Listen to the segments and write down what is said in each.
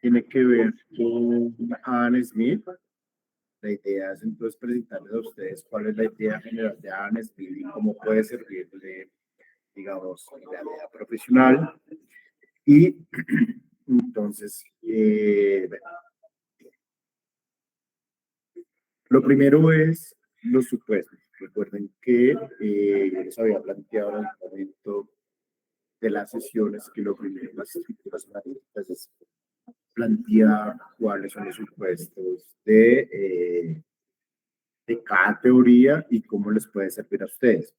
tiene que ver con Adam Smith. La idea es entonces presentarles a ustedes cuál es la idea general de Adam Smith y cómo puede servirle, digamos, en la vida profesional. Y entonces, lo primero es los supuestos. Recuerden que yo les había planteado en el momento de las sesiones que lo primero las estructuras analíticas es plantear cuáles son los supuestos de cada teoría y cómo les puede servir a ustedes.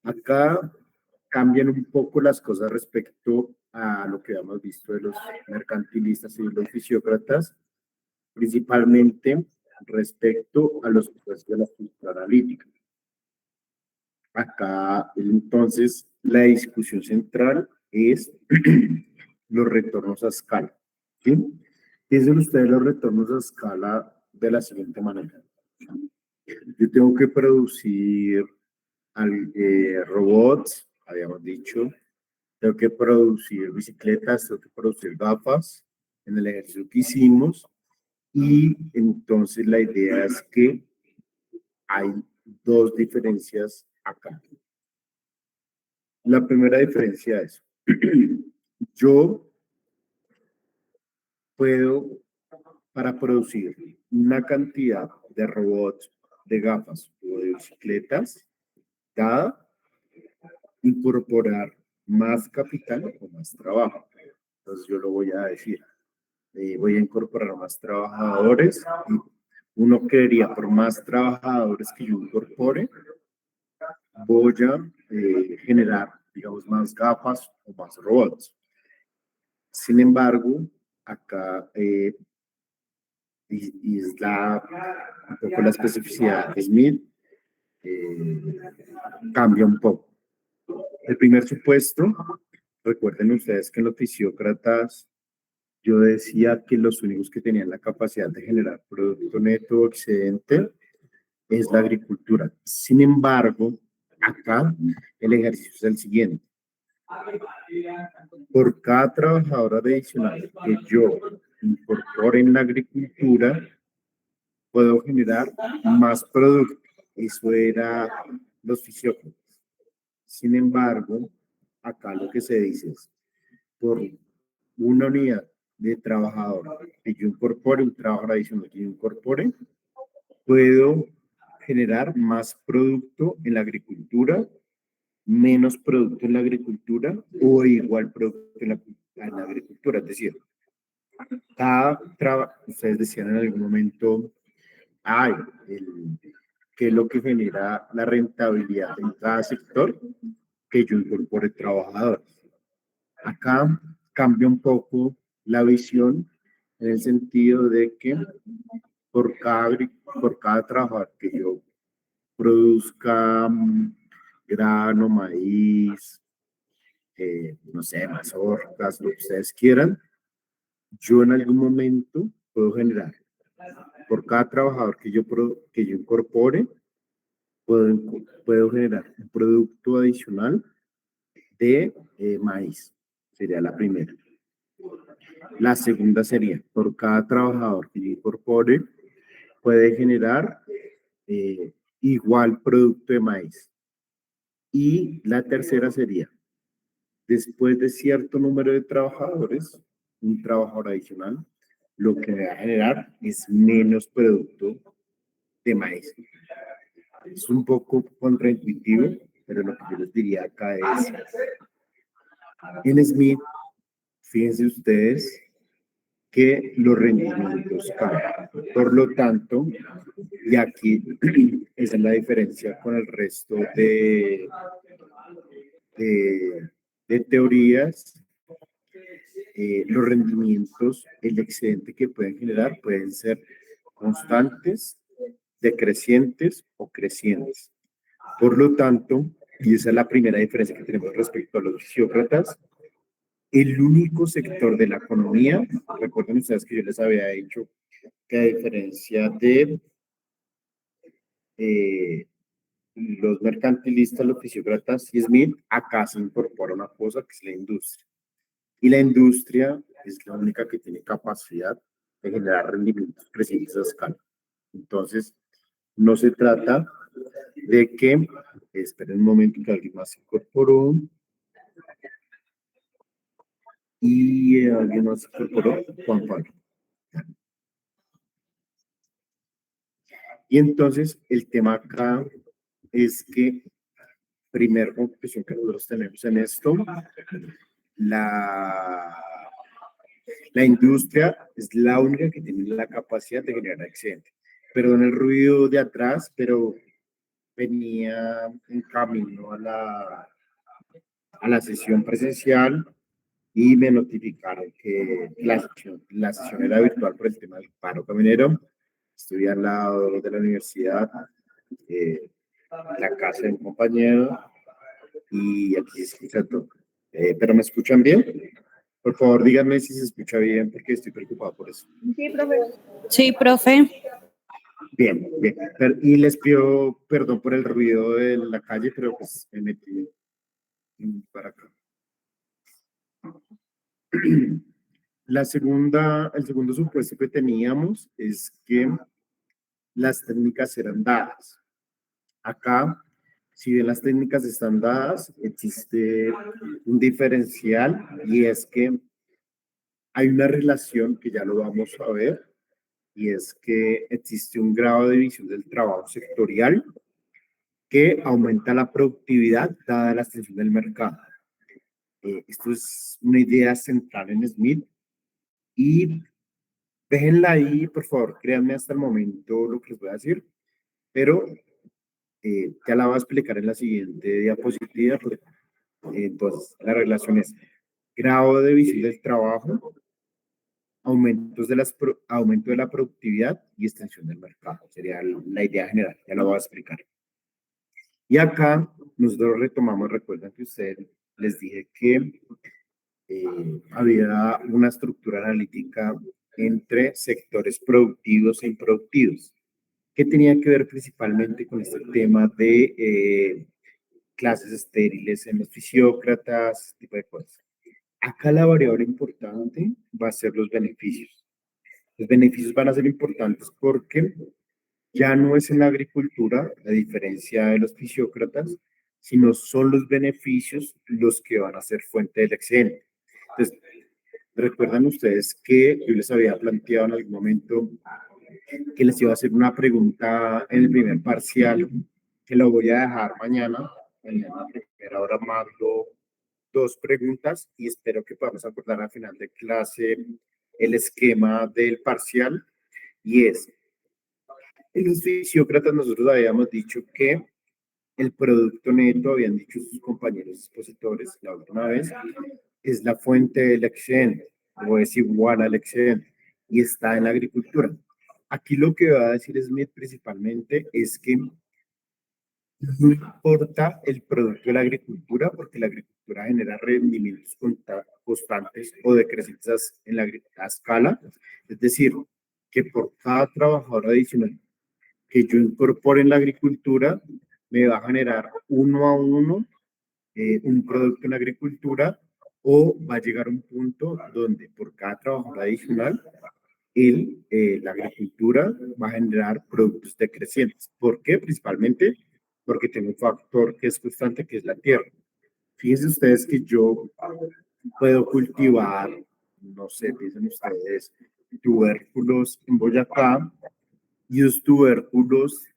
Acá cambian un poco las cosas respecto a lo que hemos visto de los mercantilistas y los fisiócratas, principalmente respecto a los supuestos de la estructura analítica. Acá, entonces, la discusión central es los retornos a escala. ¿Sí? Piensen ustedes los retornos a escala de la siguiente manera. Yo tengo que producir robots, habíamos dicho, tengo que producir bicicletas, tengo que producir gafas en el ejercicio que hicimos, y entonces la idea es que hay dos diferencias acá. La primera diferencia es, yo puedo, para producir una cantidad de robots, de gafas o de bicicletas, dada, incorporar más capital o más trabajo. Entonces yo lo voy a decir, voy a incorporar más trabajadores. Y uno creería, por más trabajadores que yo incorpore, voy a generar, digamos, más gafas o más robots. Sin embargo, acá, y es un poco la especificidad de Smith, cambia un poco. El primer supuesto, recuerden ustedes que en los fisiócratas yo decía que los únicos que tenían la capacidad de generar producto neto o excedente es la agricultura. Sin embargo, acá el ejercicio es el siguiente. Por cada trabajador adicional que yo incorpore en la agricultura, puedo generar más producto. Eso era los fisiócratas. Sin embargo, acá lo que se dice es, por una unidad de trabajador que yo incorpore, un trabajador adicional que yo incorpore, puedo generar más producto en la agricultura, menos producto en la agricultura o igual producto en la agricultura. Es decir, ustedes decían en algún momento, ay, ¿qué es lo que genera la rentabilidad en cada sector? Que yo incorpore trabajadores. Acá cambia un poco la visión en el sentido de que por cada trabajador que yo produzca grano, maíz, no sé, mazorcas, lo que ustedes quieran, yo en algún momento puedo generar, por cada trabajador que yo incorpore, puedo generar un producto adicional de maíz. Sería la primera. La segunda sería, por cada trabajador que yo incorpore, puede generar igual producto de maíz. Y la tercera sería, después de cierto número de trabajadores, un trabajador adicional, lo que va a generar es menos producto de maíz. Es un poco contraintuitivo, pero lo que yo les diría acá es, en Smith, fíjense ustedes que los rendimientos cambian. Por lo tanto, y aquí esa es la diferencia con el resto de teorías, los rendimientos, el excedente que pueden generar pueden ser constantes, decrecientes o crecientes. Por lo tanto, y esa es la primera diferencia que tenemos respecto a los fisiócratas, el único sector de la economía, recuerden ustedes que yo les había dicho que a diferencia de los mercantilistas, los fisiócratas y Smith, acá se incorpora una cosa que es la industria. Y la industria es la única que tiene capacidad de generar rendimientos crecientes a escala. Entonces, no se trata de que, esperen un momento que alguien más se incorporó, y alguien más se incorporó, Juan Pablo. Y entonces, el tema acá es que, primer conclusión que nosotros tenemos en esto, la, la industria es la única que tiene la capacidad de generar excedente. Perdón el ruido de atrás, pero venía en camino a la sesión presencial y me notificaron que la sesión era virtual por el tema del paro caminero. Estoy al lado de la universidad, la casa de un compañero, y aquí se escucha todo. ¿Pero me escuchan bien? Por favor, díganme si se escucha bien, porque estoy preocupado por eso. Sí, profe. Sí, profe. Bien, bien. Y les pido perdón por el ruido de la calle, pero pues me metí para acá. El segundo supuesto que teníamos es que las técnicas eran dadas. Acá, si bien las técnicas están dadas, existe un diferencial, y es que hay una relación que ya lo vamos a ver, y es que existe un grado de división del trabajo sectorial que aumenta la productividad dada la extensión del mercado. Esto es una idea central en Smith, y déjenla ahí, por favor, créanme hasta el momento lo que les voy a decir, pero ya la voy a explicar en la siguiente diapositiva. Entonces, la relación es grado de visión del trabajo, aumento de la productividad y extensión del mercado. Sería la idea general, ya la voy a explicar. Y acá nosotros retomamos, recuerdan que ustedes les dije que había una estructura analítica entre sectores productivos e improductivos, que tenía que ver principalmente con este tema de clases estériles en los fisiócratas, ese tipo de cosas. Acá la variable importante va a ser los beneficios. Los beneficios van a ser importantes porque ya no es en la agricultura, a diferencia de los fisiócratas, sino son los beneficios los que van a ser fuente del excedente. Entonces, recuerdan ustedes que yo les había planteado en algún momento que les iba a hacer una pregunta en el primer parcial, que lo voy a dejar mañana. Mañana a primera hora mando dos preguntas y espero que podamos acordar al final de clase el esquema del parcial. Y es, en los fisiócratas nosotros habíamos dicho que el producto neto, habían dicho sus compañeros expositores la última vez, es la fuente del excedente, o es igual al excedente, y está en la agricultura. Aquí lo que va a decir Smith principalmente es que no importa el producto de la agricultura, porque la agricultura genera rendimientos constantes o decrecientes en la escala. Es decir, que por cada trabajador adicional que yo incorpore en la agricultura, me va a generar uno a uno un producto en la agricultura, o va a llegar a un punto donde por cada trabajador adicional, la agricultura va a generar productos decrecientes. ¿Por qué? Principalmente porque tiene un factor que es constante, que es la tierra. Fíjense ustedes que yo puedo cultivar, no sé, piensen ustedes, tubérculos en Boyacá, y los tubérculos,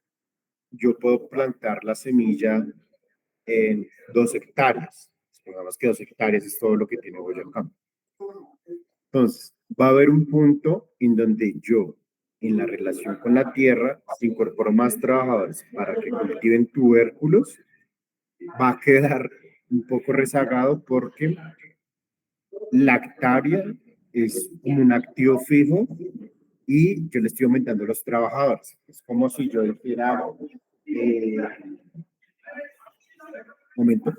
yo puedo plantar la semilla en 2 hectáreas. Supongamos que 2 hectáreas es todo lo que tiene Boyacá. Entonces, va a haber un punto en donde yo, en la relación con la tierra, si incorporo más trabajadores para que cultiven tubérculos, va a quedar un poco rezagado, porque la hectárea es como un activo fijo y yo le estoy aumentando los trabajadores. Es como si yo dijera, momento.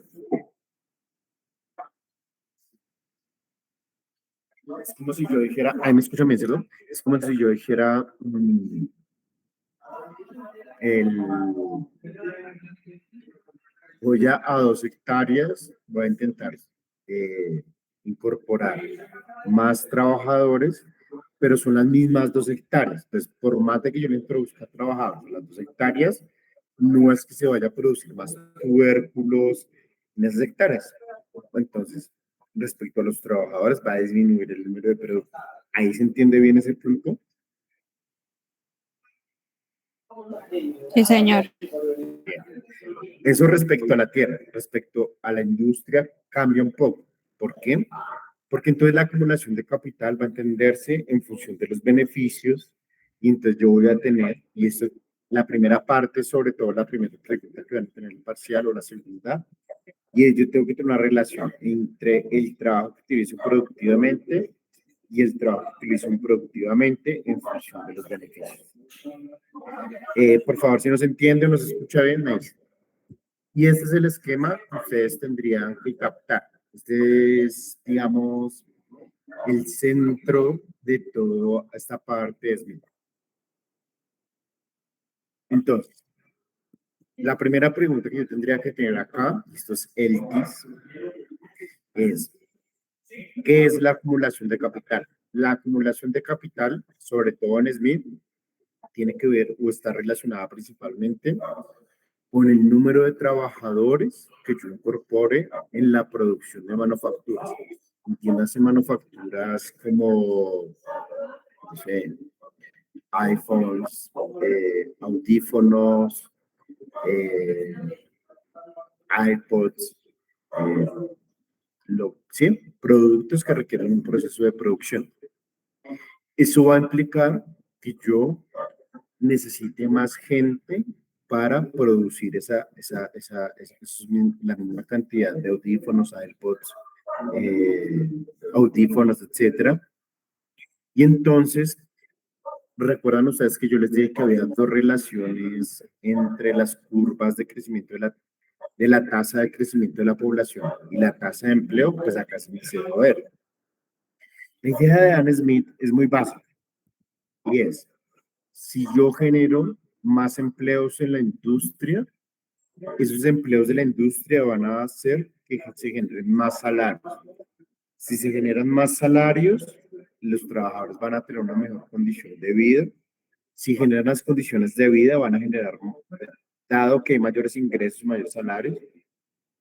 Es como si yo dijera, ahí me escuchan bien, ¿cierto? Es como si yo dijera, el, voy a 2 hectáreas, voy a intentar incorporar más trabajadores, pero son las mismas 2 hectáreas. Entonces, por más de que yo le introduzca trabajadores, las 2 hectáreas, no es que se vaya a producir más tubérculos en esas hectáreas. Entonces, respecto a los trabajadores, va a disminuir el número de productos. ¿Ahí se entiende bien ese punto? Sí, señor. Bien. Eso respecto a la tierra. Respecto a la industria, cambia un poco. ¿Por qué? Porque entonces la acumulación de capital va a entenderse en función de los beneficios y entonces yo voy a tener, y esto, la primera parte, sobre todo la primera pregunta que van a tener el parcial o la segunda, y es yo tengo que tener una relación entre el trabajo que utilizo productivamente y el trabajo que utilizo improductivamente en función de los beneficios. Por favor, si nos entiende o nos escucha bien, me dice. Y este es el esquema que ustedes tendrían que captar. Este es, digamos, el centro de toda esta parte es mi. Entonces, la primera pregunta que yo tendría que tener acá, esto es el TIS, es, ¿qué es la acumulación de capital? La acumulación de capital, sobre todo en Smith, tiene que ver o está relacionada principalmente con el número de trabajadores que yo incorpore en la producción de manufacturas. Entiéndase manufacturas como, no sé, iPhones, audífonos, eh, iPods, eh, ¿sí? Productos que requieren un proceso de producción. Eso va a implicar que yo necesite más gente para producir la misma cantidad de audífonos, AirPods, audífonos, etcétera. Y entonces, recuerdan ustedes que yo les dije que había 2 relaciones entre las curvas de crecimiento de la tasa de crecimiento de la población y la tasa de empleo, pues acá se me va a ver. La idea de Adam Smith es muy básica y es, si yo genero más empleos en la industria, esos empleos de la industria van a hacer que se generen más salarios. Si se generan más salarios, los trabajadores van a tener una mejor condición de vida. Si generan las condiciones de vida, van a generar, dado que hay mayores ingresos, mayores salarios,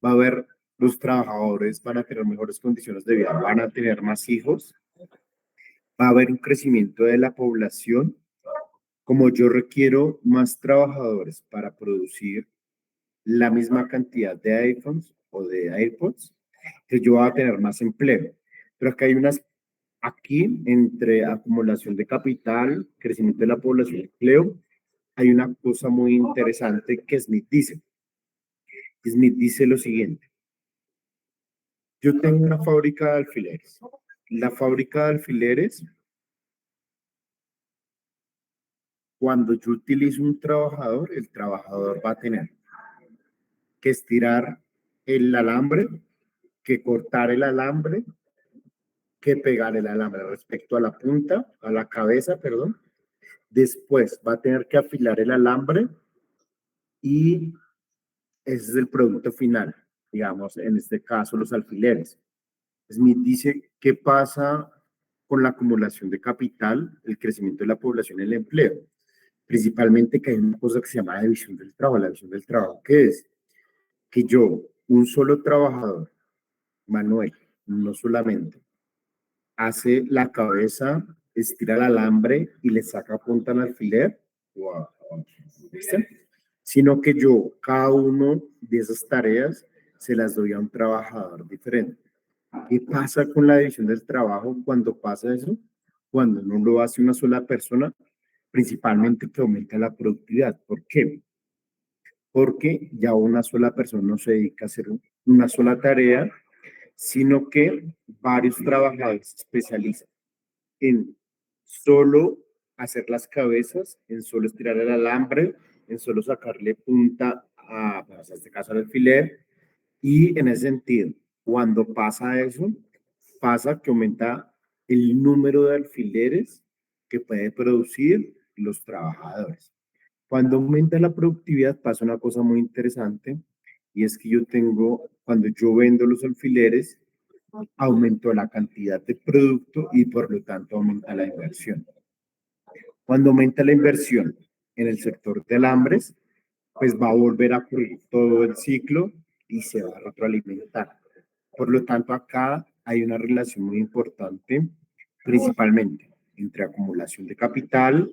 va a haber, los trabajadores van a tener mejores condiciones de vida, van a tener más hijos, va a haber un crecimiento de la población. Como yo requiero más trabajadores para producir la misma cantidad de iPhones o de AirPods, que yo voy a tener más empleo. Pero acá hay aquí entre acumulación de capital, crecimiento de la población, empleo, hay una cosa muy interesante que Smith dice. Smith dice lo siguiente. Yo tengo una fábrica de alfileres. La fábrica de alfileres, cuando yo utilizo un trabajador, el trabajador va a tener que estirar el alambre, que cortar el alambre, que pegar el alambre respecto a la punta, a la cabeza, perdón. Después va a tener que afilar el alambre y ese es el producto final, digamos, en este caso los alfileres. Smith dice, ¿qué pasa con la acumulación de capital, el crecimiento de la población y el empleo? Principalmente que hay una cosa que se llama división del trabajo. La división del trabajo, ¿qué es? Que yo, un solo trabajador, Manuel, no solamente, hace la cabeza, estira el alambre y le saca punta al alfiler, wow, ¿viste? Sino que yo, cada uno de esas tareas, se las doy a un trabajador diferente. ¿Qué pasa con la división del trabajo cuando pasa eso? Cuando no lo hace una sola persona, principalmente que aumenta la productividad. ¿Por qué? Porque ya una sola persona no se dedica a hacer una sola tarea, sino que varios trabajadores se especializan en solo hacer las cabezas, en solo estirar el alambre, en solo sacarle punta a, pues, en este caso al alfiler, y en ese sentido, cuando pasa eso, pasa que aumenta el número de alfileres que puede producir los trabajadores. Cuando aumenta la productividad pasa una cosa muy interesante y es que yo tengo, cuando yo vendo los alfileres, aumentó la cantidad de producto y por lo tanto aumenta la inversión. Cuando aumenta la inversión en el sector de alambres, pues va a volver a ocurrir todo el ciclo y se va a retroalimentar. Por lo tanto, acá hay una relación muy importante, principalmente entre acumulación de capital,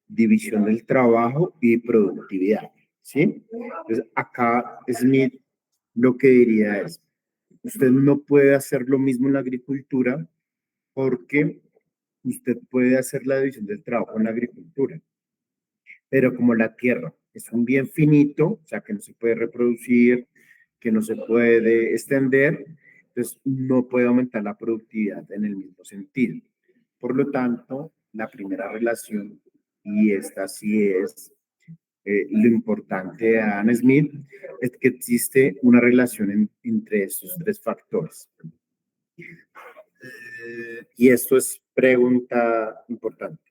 división del trabajo y productividad, ¿sí? Entonces, acá Smith lo que diría es, usted no puede hacer lo mismo en la agricultura porque usted puede hacer la división del trabajo en la agricultura, pero como la tierra es un bien finito, o sea, que no se puede reproducir, que no se puede extender, entonces no puede aumentar la productividad en el mismo sentido. Por lo tanto, la primera relación, y esta sí es lo importante de Adam Smith, es que existe una relación entre estos tres factores. Y esto es pregunta importante.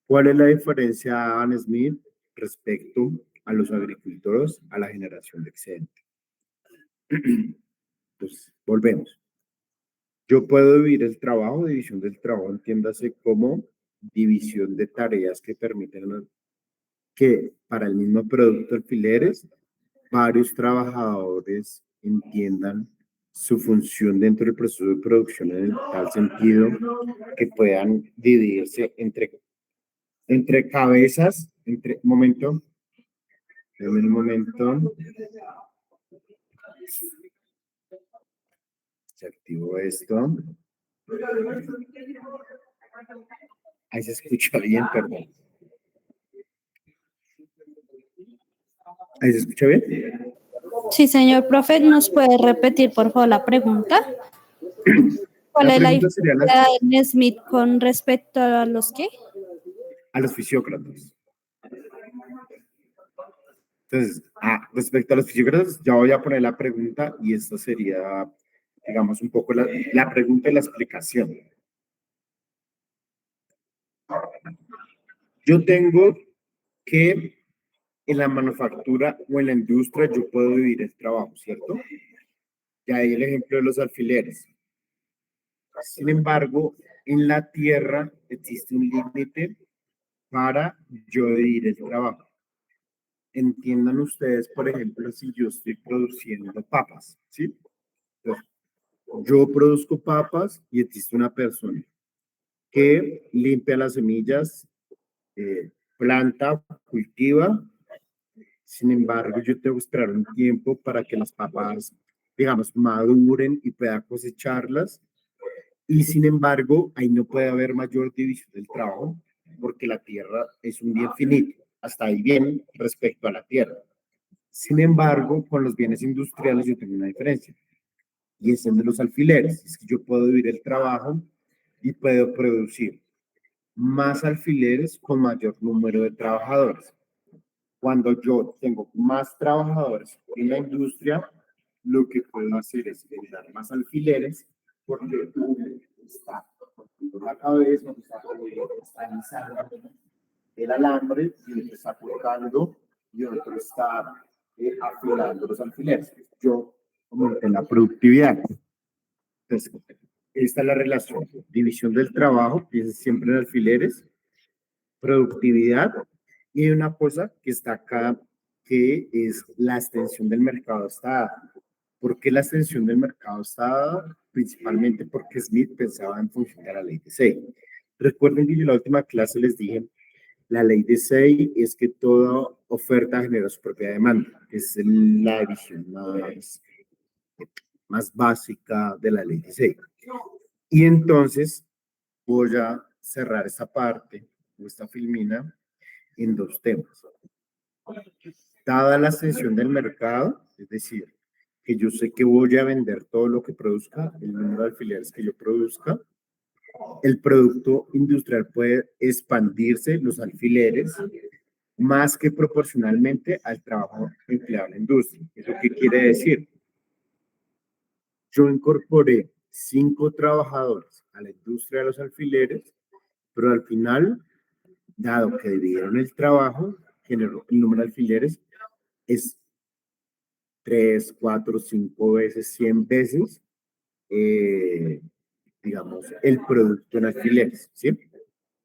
¿Cuál es la diferencia de Adam Smith respecto a los agricultores a la generación de excedente? Entonces, volvemos. Yo puedo dividir el trabajo, división del trabajo, entiéndase como división de tareas que permiten que para el mismo producto alfileres, varios trabajadores entiendan su función dentro del proceso de producción en el tal sentido que puedan dividirse entre cabezas, un momento, se activó esto, ahí se escucha bien, perdón, ahí se escucha bien. Sí, señor profe, ¿nos puede repetir, por favor, la pregunta? ¿Cuál La es la pregunta sería diferencia de Smith con respecto a los qué? a los fisiócratas. Entonces, respecto a los fisiócratas, ya voy a poner la pregunta y esta sería, digamos, un poco la pregunta y la explicación. Yo tengo que en la manufactura o en la industria yo puedo dividir el trabajo, ¿cierto? Ya hay el ejemplo de los alfileres. Sin embargo, en la tierra existe un límite para yo dividir el trabajo. Entiendan ustedes, por ejemplo, si yo estoy produciendo papas, ¿sí? Entonces, yo produzco papas y existe una persona que limpia las semillas, planta, cultiva. Sin embargo, yo tengo que esperar un tiempo para que las papas, digamos, maduren y pueda cosecharlas. Y sin embargo, ahí no puede haber mayor división del trabajo porque la tierra es un bien finito. Hasta ahí bien respecto a la tierra. Sin embargo, con los bienes industriales yo tengo una diferencia. Y es el de los alfileres. Es que yo puedo dividir el trabajo y puedo producir más alfileres con mayor número de trabajadores. Cuando yo tengo más trabajadores en la industria, lo que puedo hacer es generar más alfileres porque está con la cabeza, está iniciando el alambre y otro está colocando y otro está afilando los alfileres. Yo aumenté la productividad. Entonces, esta es la relación. División del trabajo, piensen siempre en alfileres, productividad y hay una cosa que está acá que es la extensión del mercado está dada. ¿Por qué la extensión del mercado está dada? Principalmente porque Smith pensaba en función de la ley de Say. Recuerden que yo en la última clase les dije, la ley de Say es que toda oferta genera su propia demanda, que es la división más básica de la ley de Say. Y entonces voy a cerrar esta parte, o esta filmina, en dos temas. Dada la extensión del mercado, es decir, que yo sé que voy a vender todo lo que produzca, el número de alfileres que yo produzca, el producto industrial puede expandirse, los alfileres, más que proporcionalmente al trabajo empleado en la industria. ¿Eso qué quiere decir? Yo incorporé 5 trabajadores a la industria de los alfileres, pero al final, dado que dividieron el trabajo, generó el número de alfileres es 3, 4, 5 veces, 100 veces digamos, el producto en alfileres, ¿sí?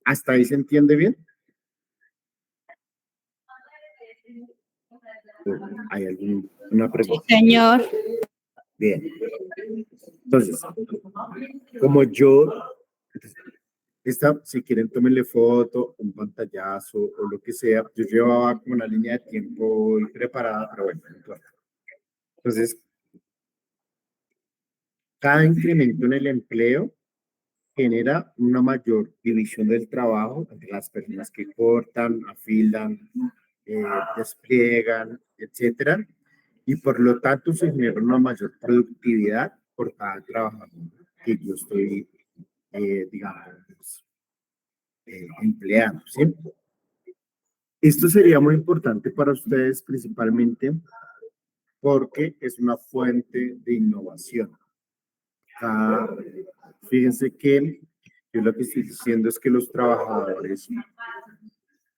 ¿Hasta ahí se entiende bien? ¿Hay alguna Sí, pregunta? señor. Bien. Entonces, como yo, si quieren, tómenle foto, un pantallazo o lo que sea. Yo llevaba como una línea de tiempo preparada, pero bueno, no importa. Entonces, cada incremento en el empleo genera una mayor división del trabajo entre las personas que cortan, afilan, despliegan, etcétera, y por lo tanto se genera una mayor productividad por cada trabajador que yo estoy, digamos, empleando, ¿sí? Esto sería muy importante para ustedes principalmente porque es una fuente de innovación. Fíjense que yo lo que estoy diciendo es que los trabajadores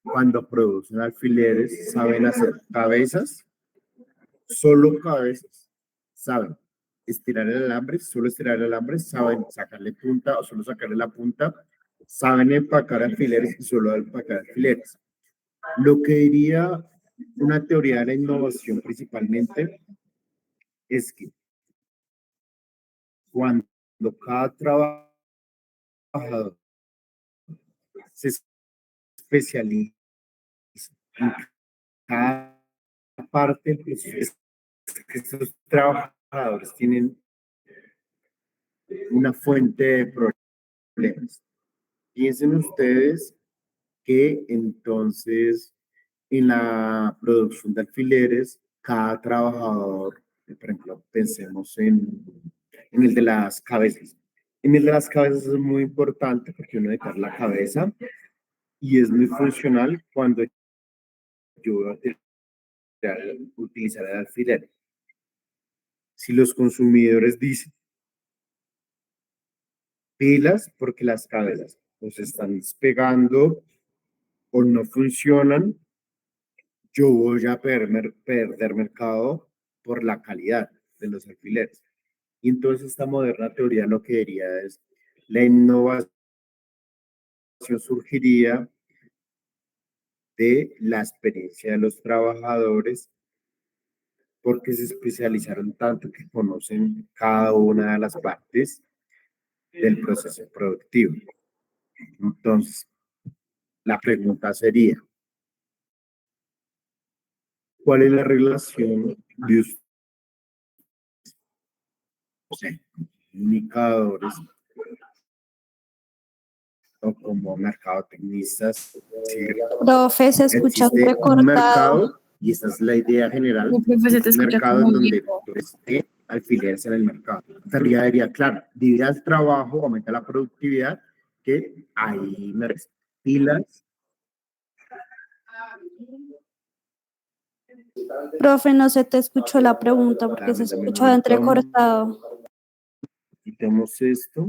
cuando producen alfileres saben hacer cabezas, solo cabezas, saben estirar el alambre, solo estirar el alambre, saben sacarle punta o solo sacarle la punta, saben empacar alfileres y solo empacar alfileres. Lo que diría una teoría de la innovación principalmente es que cuando cada trabajador se especializa en cada parte, pues es que estos trabajadores tienen una fuente de problemas. Piensen ustedes que entonces en la producción de alfileres, cada trabajador, por ejemplo, pensemos en el de las cabezas. En el de las cabezas es muy importante porque uno dedica la cabeza y es muy funcional cuando yo voy a utilizar el alfiler. Si los consumidores dicen pilas porque las cabezas o se están despegando o no funcionan, yo voy a perder mercado por la calidad de los alfileres. Y entonces esta moderna teoría lo que diría es, la innovación surgiría de la experiencia de los trabajadores porque se especializaron tanto que conocen cada una de las partes del proceso productivo. Entonces, la pregunta sería, ¿cuál es la relación de ustedes, indicadores o como mercadotecnistas? Profe, se escucha Existe un recortado. mercado y esa es la idea general. El profe se te Un escucha mercado como en donde lejos. esté alfileres en el mercado. La teoría diría, claro, divide el trabajo, aumenta la productividad, que hay pilas. Profe, no se te escuchó la pregunta porque se escuchó entrecortado. Quitemos esto.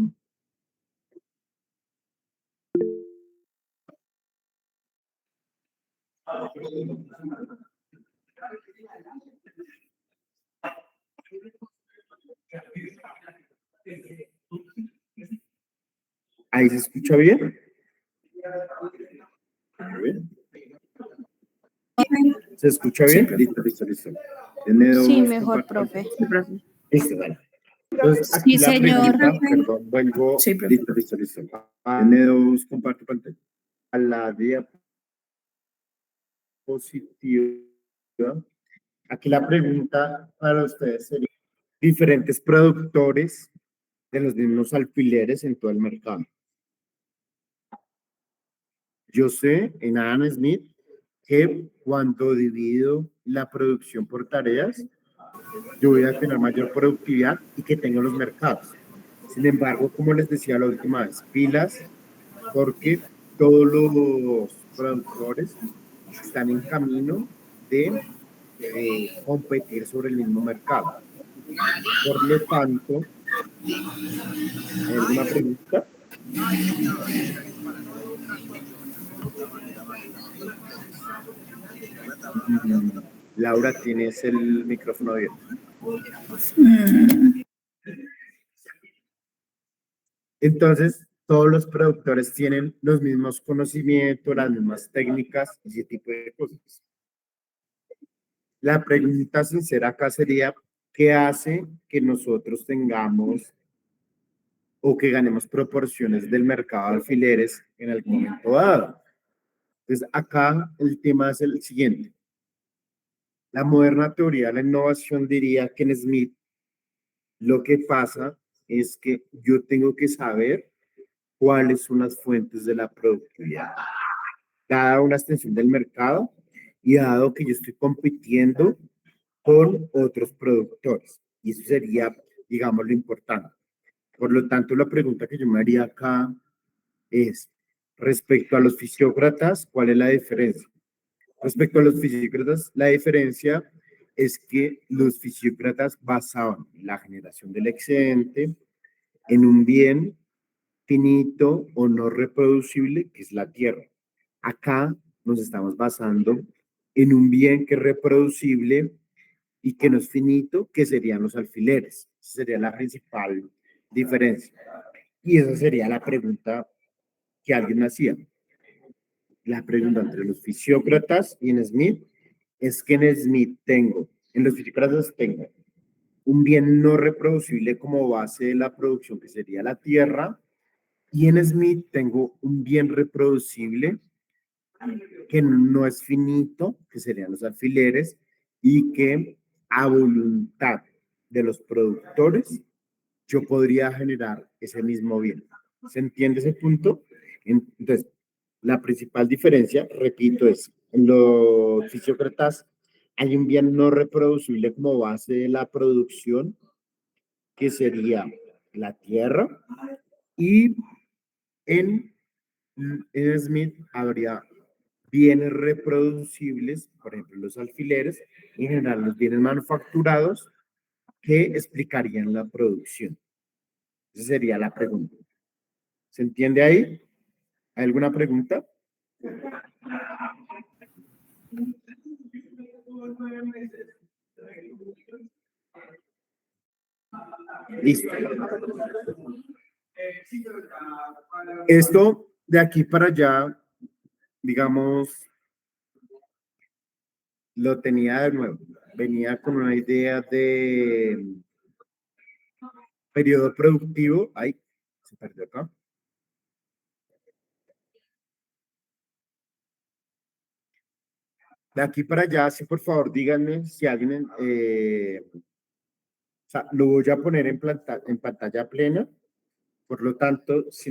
¿Ahí se escucha bien? ¿Se escucha bien? Sí. Listo. Denme Sí, dos mejor, compartimentos. profe. Sí, profe. Listo, vale. Entonces, Sí, aquí la señor. pregunta, perdón, vuelvo. Sí, profe. Listo. Denme dos, comparto pantalla. A la diapositiva. Aquí la pregunta para ustedes sería, diferentes productores de los mismos alfileres en todo el mercado. Yo sé en Adam Smith que cuando divido la producción por tareas, yo voy a tener mayor productividad y que tengo los mercados. Sin embargo, como les decía la última vez, pilas, porque todos los productores están en camino de competir sobre el mismo mercado. Por lo tanto, ¿hay alguna pregunta? Laura, tienes el micrófono abierto. Entonces, todos los productores tienen los mismos conocimientos, las mismas técnicas y ese tipo de cosas. La pregunta sincera acá sería, ¿qué hace que nosotros tengamos o que ganemos proporciones del mercado de alfileres en algún momento dado? Entonces, acá el tema es el siguiente. La moderna teoría de la innovación diría que en Smith lo que pasa es que yo tengo que saber cuáles son las fuentes de la productividad, dada una extensión del mercado y dado que yo estoy compitiendo con otros productores. Y eso sería, digamos, lo importante. Por lo tanto, la pregunta que yo me haría acá es, respecto a los fisiócratas, ¿cuál es la diferencia? Respecto a los fisiócratas, la diferencia es que los fisiócratas basaban la generación del excedente en un bien finito o no reproducible, que es la tierra. Acá nos estamos basando en un bien que es reproducible y que no es finito, que serían los alfileres. Esa sería la principal diferencia. Y esa sería la pregunta que alguien hacía. La pregunta entre los fisiócratas y en Smith es que en Smith en los fisiócratas tengo un bien no reproducible como base de la producción, que sería la tierra, y en Smith tengo un bien reproducible que no es finito, que serían los alfileres, y que a voluntad de los productores yo podría generar ese mismo bien. ¿Se entiende ese punto? Entonces, la principal diferencia, repito, es en los fisiócratas hay un bien no reproducible como base de la producción, que sería la tierra, y en, en Smith habría bienes reproducibles, por ejemplo, los alfileres, y en general los bienes manufacturados que explicarían la producción. Esa sería la pregunta. ¿Se entiende ahí? ¿Hay alguna pregunta? Listo. Esto de aquí para allá, digamos, lo tenía de nuevo. Venía con una idea de periodo productivo. Ay, se perdió acá. De aquí para allá, sí, por favor, díganme si alguien, o sea, lo voy a poner en pantalla plena, por lo tanto, si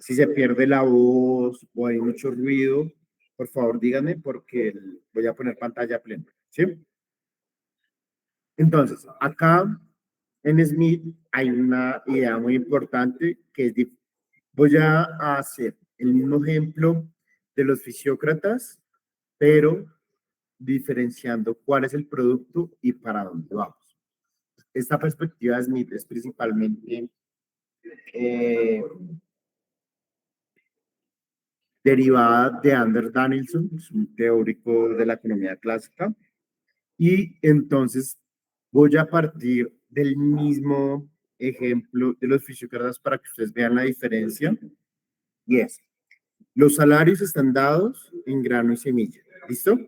se pierde la voz o hay mucho ruido, por favor, díganme porque voy a poner pantalla plena, ¿sí? Entonces, acá en Smith hay una idea muy importante que es, voy a hacer el mismo ejemplo de los fisiócratas, pero diferenciando cuál es el producto y para dónde vamos. Esta perspectiva de Smith es principalmente eh, derivada de Anders Danielson, es un teórico de la economía clásica, y entonces voy a partir del mismo ejemplo de los fisiócratas para que ustedes vean la diferencia, y es, los salarios están dados en grano y semilla, ¿listo?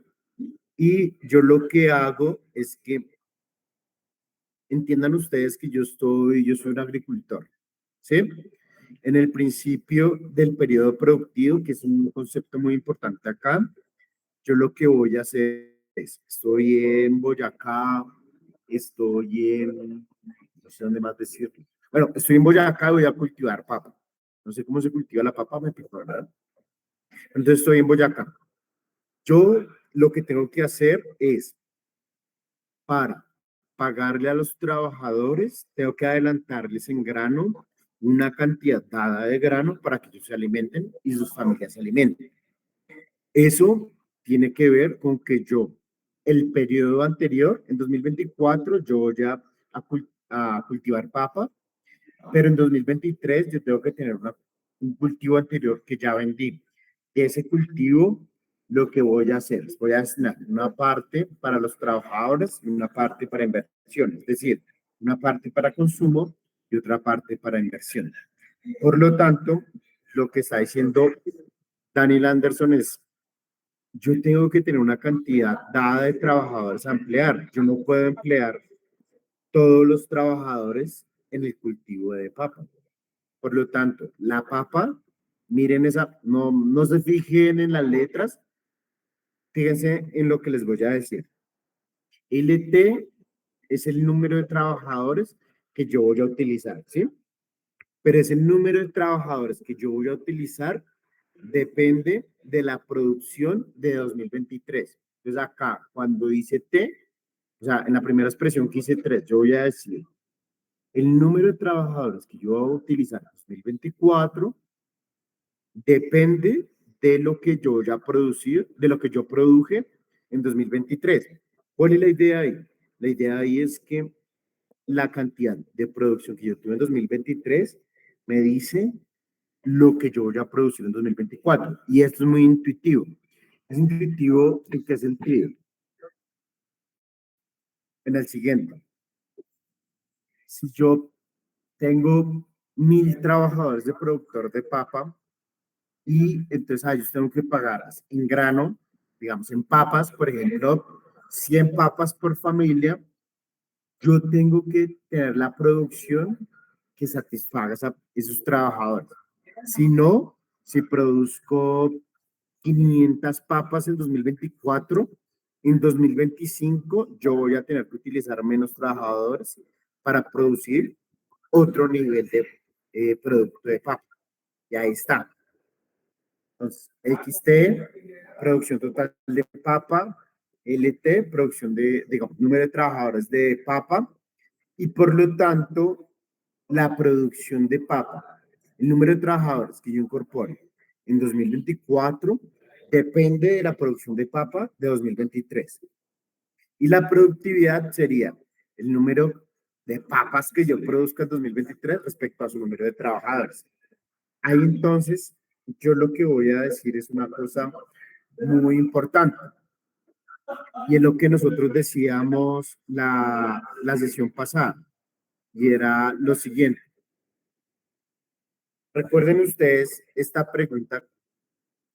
Y yo lo que hago es que entiendan ustedes que yo soy un agricultor, ¿sí? En el principio del periodo productivo, que es un concepto muy importante acá, yo lo que voy a hacer es, estoy en Boyacá, estoy en, no sé dónde más decirlo. Bueno, estoy en Boyacá y voy a cultivar papa. No sé cómo se cultiva la papa, me pico, ¿verdad? Entonces estoy en Boyacá. Yo lo que tengo que hacer es, para pagarle a los trabajadores, tengo que adelantarles en grano una cantidad dada de grano para que ellos se alimenten y sus familias se alimenten. Eso tiene que ver con que yo, el periodo anterior, en 2024, yo voy a cultivar papa, pero en 2023 yo tengo que tener un cultivo anterior que ya vendí. Ese cultivo, lo que voy a hacer es voy a destinar una parte para los trabajadores y una parte para inversión, es decir, una parte para consumo y otra parte para inversión. Por lo tanto, lo que está diciendo Daniel Anderson es, yo tengo que tener una cantidad dada de trabajadores a emplear. Yo no puedo emplear todos los trabajadores en el cultivo de papa. Por lo tanto, la papa, miren esa, no se fijen en las letras, fíjense en lo que les voy a decir. LT es el número de trabajadores que yo voy a utilizar, ¿sí? Pero ese número de trabajadores que yo voy a utilizar depende de la producción de 2023. Entonces acá, cuando dice T, o sea, en la primera expresión que hice 3, yo voy a decir el número de trabajadores que yo voy a utilizar en 2024 depende de lo que yo ya producí, de lo que yo produje en 2023. ¿Cuál es la idea ahí? La idea ahí es que la cantidad de producción que yo tuve en 2023 me dice lo que yo voy a producir en 2024. Y esto es muy intuitivo. Es intuitivo en qué sentido. En el siguiente. Si yo tengo 1,000 trabajadores de productor de papa y entonces a ellos tengo que pagar en grano, digamos en papas, por ejemplo, 100 papas por familia, yo tengo que tener la producción que satisfaga a esos trabajadores. Si no, si produzco 500 papas en 2024, en 2025 yo voy a tener que utilizar menos trabajadores para producir otro nivel de producto de papa. Y ahí está. Entonces, XT, producción total de papa, LT, producción digamos, número de trabajadores de papa, y por lo tanto, la producción de papa, el número de trabajadores que yo incorpore en 2024 depende de la producción de papa de 2023. Y la productividad sería el número de papas que yo produzca en 2023 respecto a su número de trabajadores. Ahí entonces, yo lo que voy a decir es una cosa muy importante. Y es lo que nosotros decíamos la sesión pasada. Y era lo siguiente. Recuerden ustedes esta pregunta,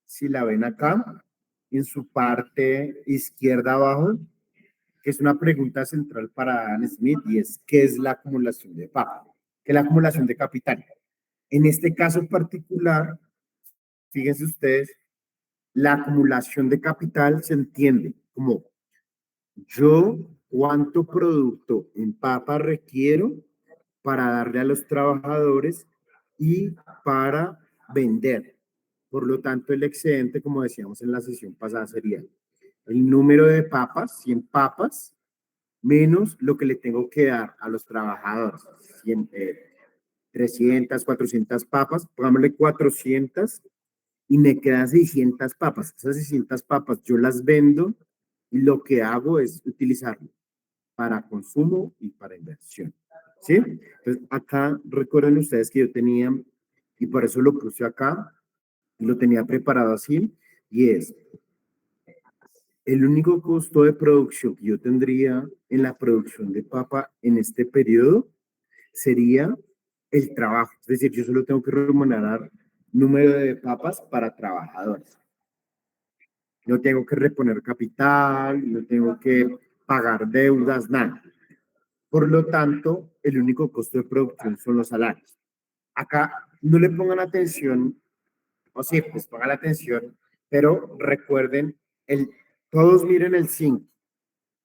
si la ven acá, en su parte izquierda abajo, que es una pregunta central para Adam Smith y es, ¿qué es la acumulación de papa? ¿Qué es la acumulación de capital? En este caso particular, fíjense ustedes, la acumulación de capital se entiende como yo cuánto producto en papa requiero para darle a los trabajadores y para vender. Por lo tanto, el excedente, como decíamos en la sesión pasada, sería el número de papas, 100 papas, menos lo que le tengo que dar a los trabajadores, 100, 300, 400 papas, pongámosle 400 y me quedan 600 papas. Esas 600 papas yo las vendo y lo que hago es utilizarlo para consumo y para inversión. ¿Sí? Entonces, acá recuerden ustedes que yo tenía, y por eso lo puse acá, lo tenía preparado así, y es el único costo de producción que yo tendría en la producción de papa en este periodo sería el trabajo. Es decir, yo solo tengo que remunerar número de papas para trabajadores. No tengo que reponer capital, no tengo que pagar deudas, nada. Por lo tanto, el único costo de producción son los salarios. Acá no le pongan atención, o sí, pues pongan la atención, pero recuerden, todos miren el 5,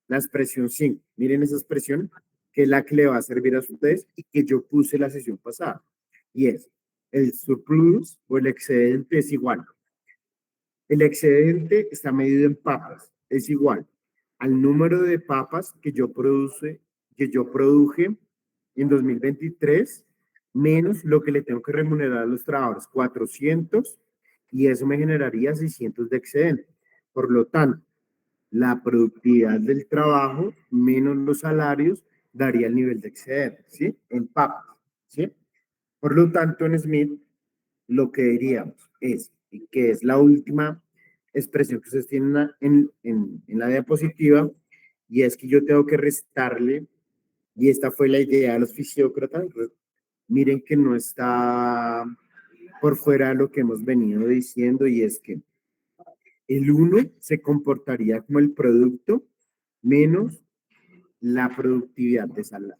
la expresión 5. Miren esa expresión, que es la que le va a servir a ustedes y que yo puse la sesión pasada. Y es, el surplus o el excedente es igual. El excedente está medido en papas, es igual al número de papas que yo produje en 2023, menos lo que le tengo que remunerar a los trabajadores, 400, y eso me generaría 600 de excedente. Por lo tanto, la productividad del trabajo menos los salarios daría el nivel de excedente, ¿sí? En papas, ¿sí? Por lo tanto, en Smith, lo que diríamos es, que es la última expresión que ustedes tienen en la diapositiva, y es que yo tengo que restarle, y esta fue la idea de los fisiócratas, miren que no está por fuera de lo que hemos venido diciendo y es que el uno se comportaría como el producto menos la productividad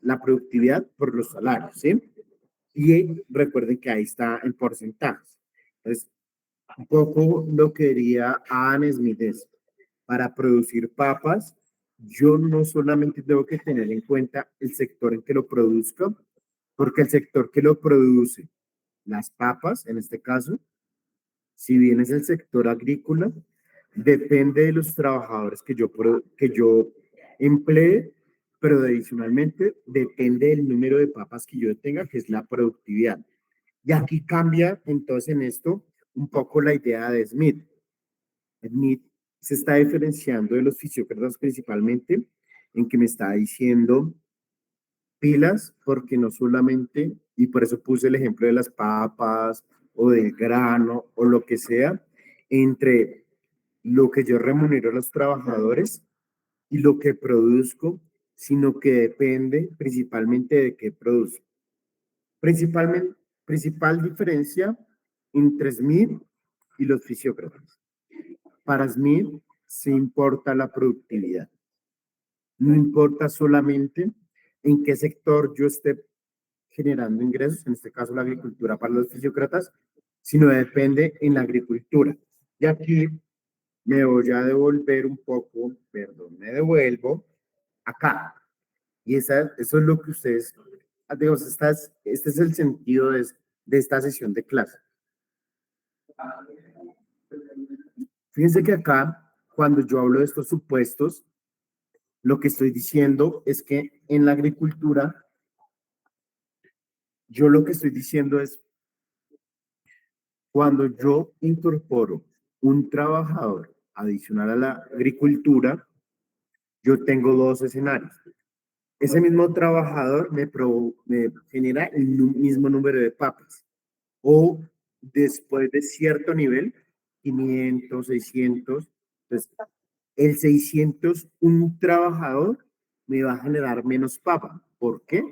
la productividad por los salarios, ¿sí? Y recuerden que ahí está en porcentajes. Entonces, un poco lo que diría Anne Smith es, para producir papas, yo no solamente tengo que tener en cuenta el sector en que lo produzca, porque el sector que lo produce, las papas en este caso, si bien es el sector agrícola, depende de los trabajadores que yo emplee, pero adicionalmente depende del número de papas que yo tenga, que es la productividad. Y aquí cambia entonces en esto un poco la idea de Smith. Smith se está diferenciando de los fisiócratas principalmente en que me está diciendo pilas, porque no solamente, y por eso puse el ejemplo de las papas o del grano o lo que sea, entre lo que yo remunero a los trabajadores y lo que produzco, sino que depende principalmente de qué produzco. Principalmente, principal diferencia entre Smith y los fisiócratas. Para Smith se importa la productividad. No importa solamente en qué sector yo esté generando ingresos, en este caso la agricultura para los fisiócratas, sino depende en la agricultura. Y aquí me voy a devolver un poco, perdón, me devuelvo acá. Y eso es lo que ustedes, digamos, este es el sentido de esta sesión de clase. Fíjense que acá, cuando yo hablo de estos supuestos, lo que estoy diciendo es que en la agricultura, yo lo que estoy diciendo es, cuando yo incorporo un trabajador adicional a la agricultura, yo tengo dos escenarios. Ese mismo trabajador me genera el mismo número de papas. O después de cierto nivel, 500, 600, pues el 600, un trabajador me va a generar menos papa. ¿Por qué?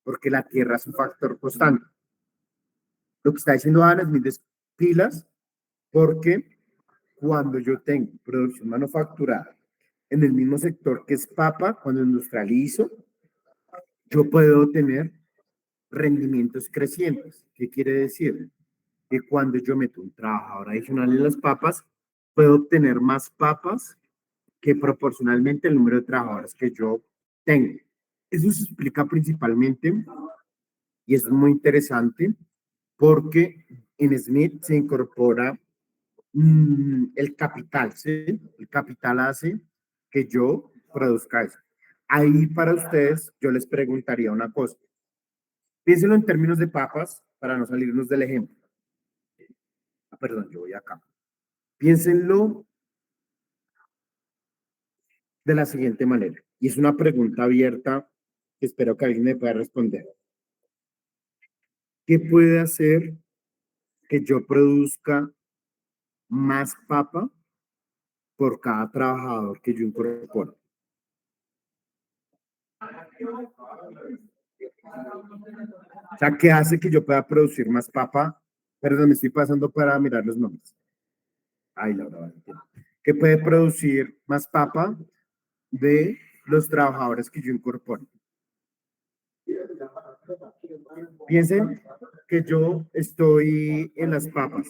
Porque la tierra es un factor constante. Lo que está diciendo Ana Smith es pilas, porque cuando yo tengo producción manufacturada en el mismo sector que es papa, cuando industrializo, yo puedo tener rendimientos crecientes. ¿Qué quiere decir? Que cuando yo meto un trabajador adicional en las papas, puedo obtener más papas que proporcionalmente el número de trabajadores que yo tengo. Eso se explica principalmente y es muy interesante porque en Smith se incorpora el capital, ¿sí? El capital hace que yo produzca eso. Ahí para ustedes yo les preguntaría una cosa. Piénsenlo en términos de papas para no salirnos del ejemplo. Ah, perdón, yo voy acá. Piénsenlo de la siguiente manera. Y es una pregunta abierta que espero que alguien me pueda responder. ¿Qué puede hacer que yo produzca más papa por cada trabajador que yo incorporo? O sea, ¿qué hace que yo pueda producir más papa? Perdón, me estoy pasando para mirar los nombres. Ay, Laura, vale, entiendo. ¿Qué puede producir más papa de los trabajadores que yo incorporo? Piensen que yo estoy en las papas.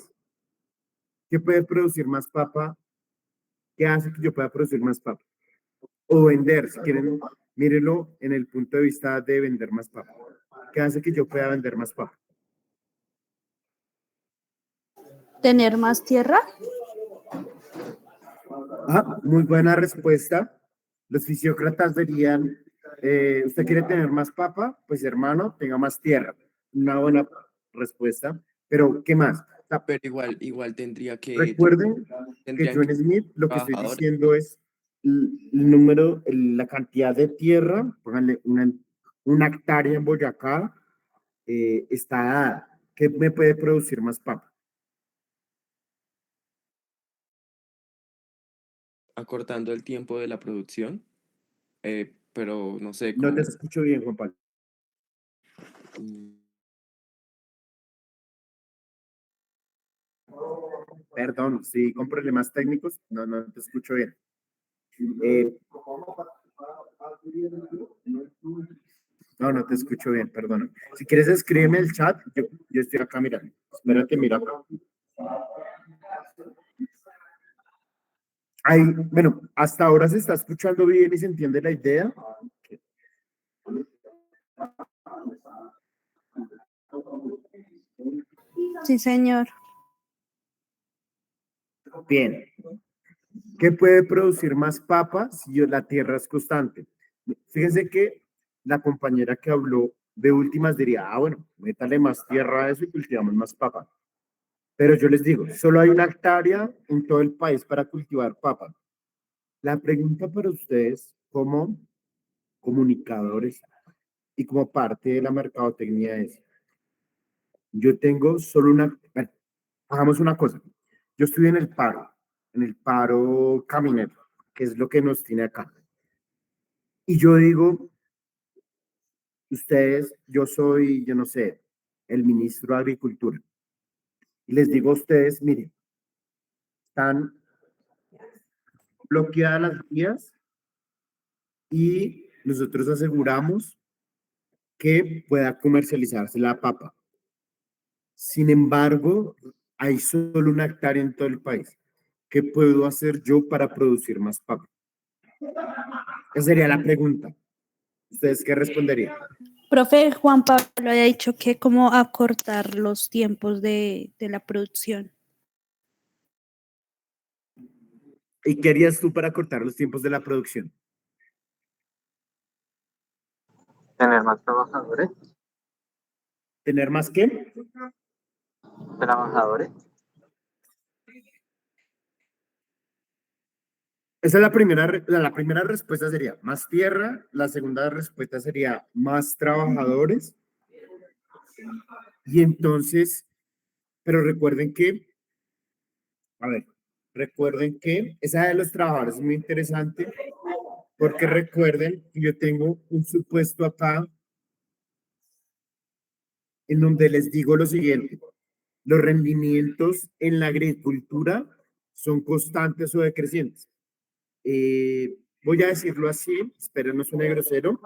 ¿Qué puede producir más papa? ¿Qué hace que yo pueda producir más papa? O vender, si quieren, mírenlo en el punto de vista de vender más papa. ¿Qué hace que yo pueda vender más papa? ¿Tener más tierra? Ah, muy buena respuesta. Los fisiócratas dirían, ¿usted quiere tener más papa? Pues hermano, tenga más tierra. Una buena respuesta. Pero, ¿qué más? O sea, Pero igual recuerden que tendrían yo que en Smith lo que estoy trabajadores. diciendo es el número, la cantidad de tierra, pónganle una hectárea en Boyacá, está dada. ¿Qué me puede producir más papa? Acortando el tiempo de la producción, pero no sé, No te como escucho bien, Juan Pablo. mm, Perdón, sí, con problemas técnicos, no te escucho bien. Eh, no te escucho bien, perdón. Si quieres escríbeme el chat, yo estoy acá mirando. Espérate, mira acá. Ahí, bueno, hasta ahora se está escuchando bien y se entiende la idea. Sí, señor. Bien. ¿Qué puede producir más papa si la tierra es constante? Fíjense que la compañera que habló de últimas diría, bueno, métale más tierra a eso y cultivamos más papa. Pero yo les digo, solo hay una hectárea en todo el país para cultivar papa. La pregunta para ustedes, como comunicadores y como parte de la mercadotecnia es, yo tengo solo una, bueno, hagamos una cosa, yo estoy en el paro caminero, que es lo que nos tiene acá. Y yo digo, ustedes, yo soy, yo no sé, el ministro de Agricultura. Y les digo a ustedes, miren, están bloqueadas las vías y nosotros aseguramos que pueda comercializarse la papa. Sin embargo, hay solo una hectárea en todo el país. ¿Qué puedo hacer yo para producir más papa? Esa sería la pregunta. ¿Ustedes qué responderían? Profe, Juan Pablo había dicho que cómo acortar los tiempos de la producción. ¿Y qué harías tú para cortar los tiempos de la producción? Tener más trabajadores, ¿Tener más qué? trabajadores, Esa es la primera respuesta sería más tierra, la segunda respuesta sería más trabajadores y entonces, pero recuerden que, a ver, recuerden que esa de los trabajadores es muy interesante porque recuerden que yo tengo un supuesto acá en donde les digo lo siguiente, los rendimientos en la agricultura son constantes o decrecientes. Voy a decirlo así, espero no suene grosero.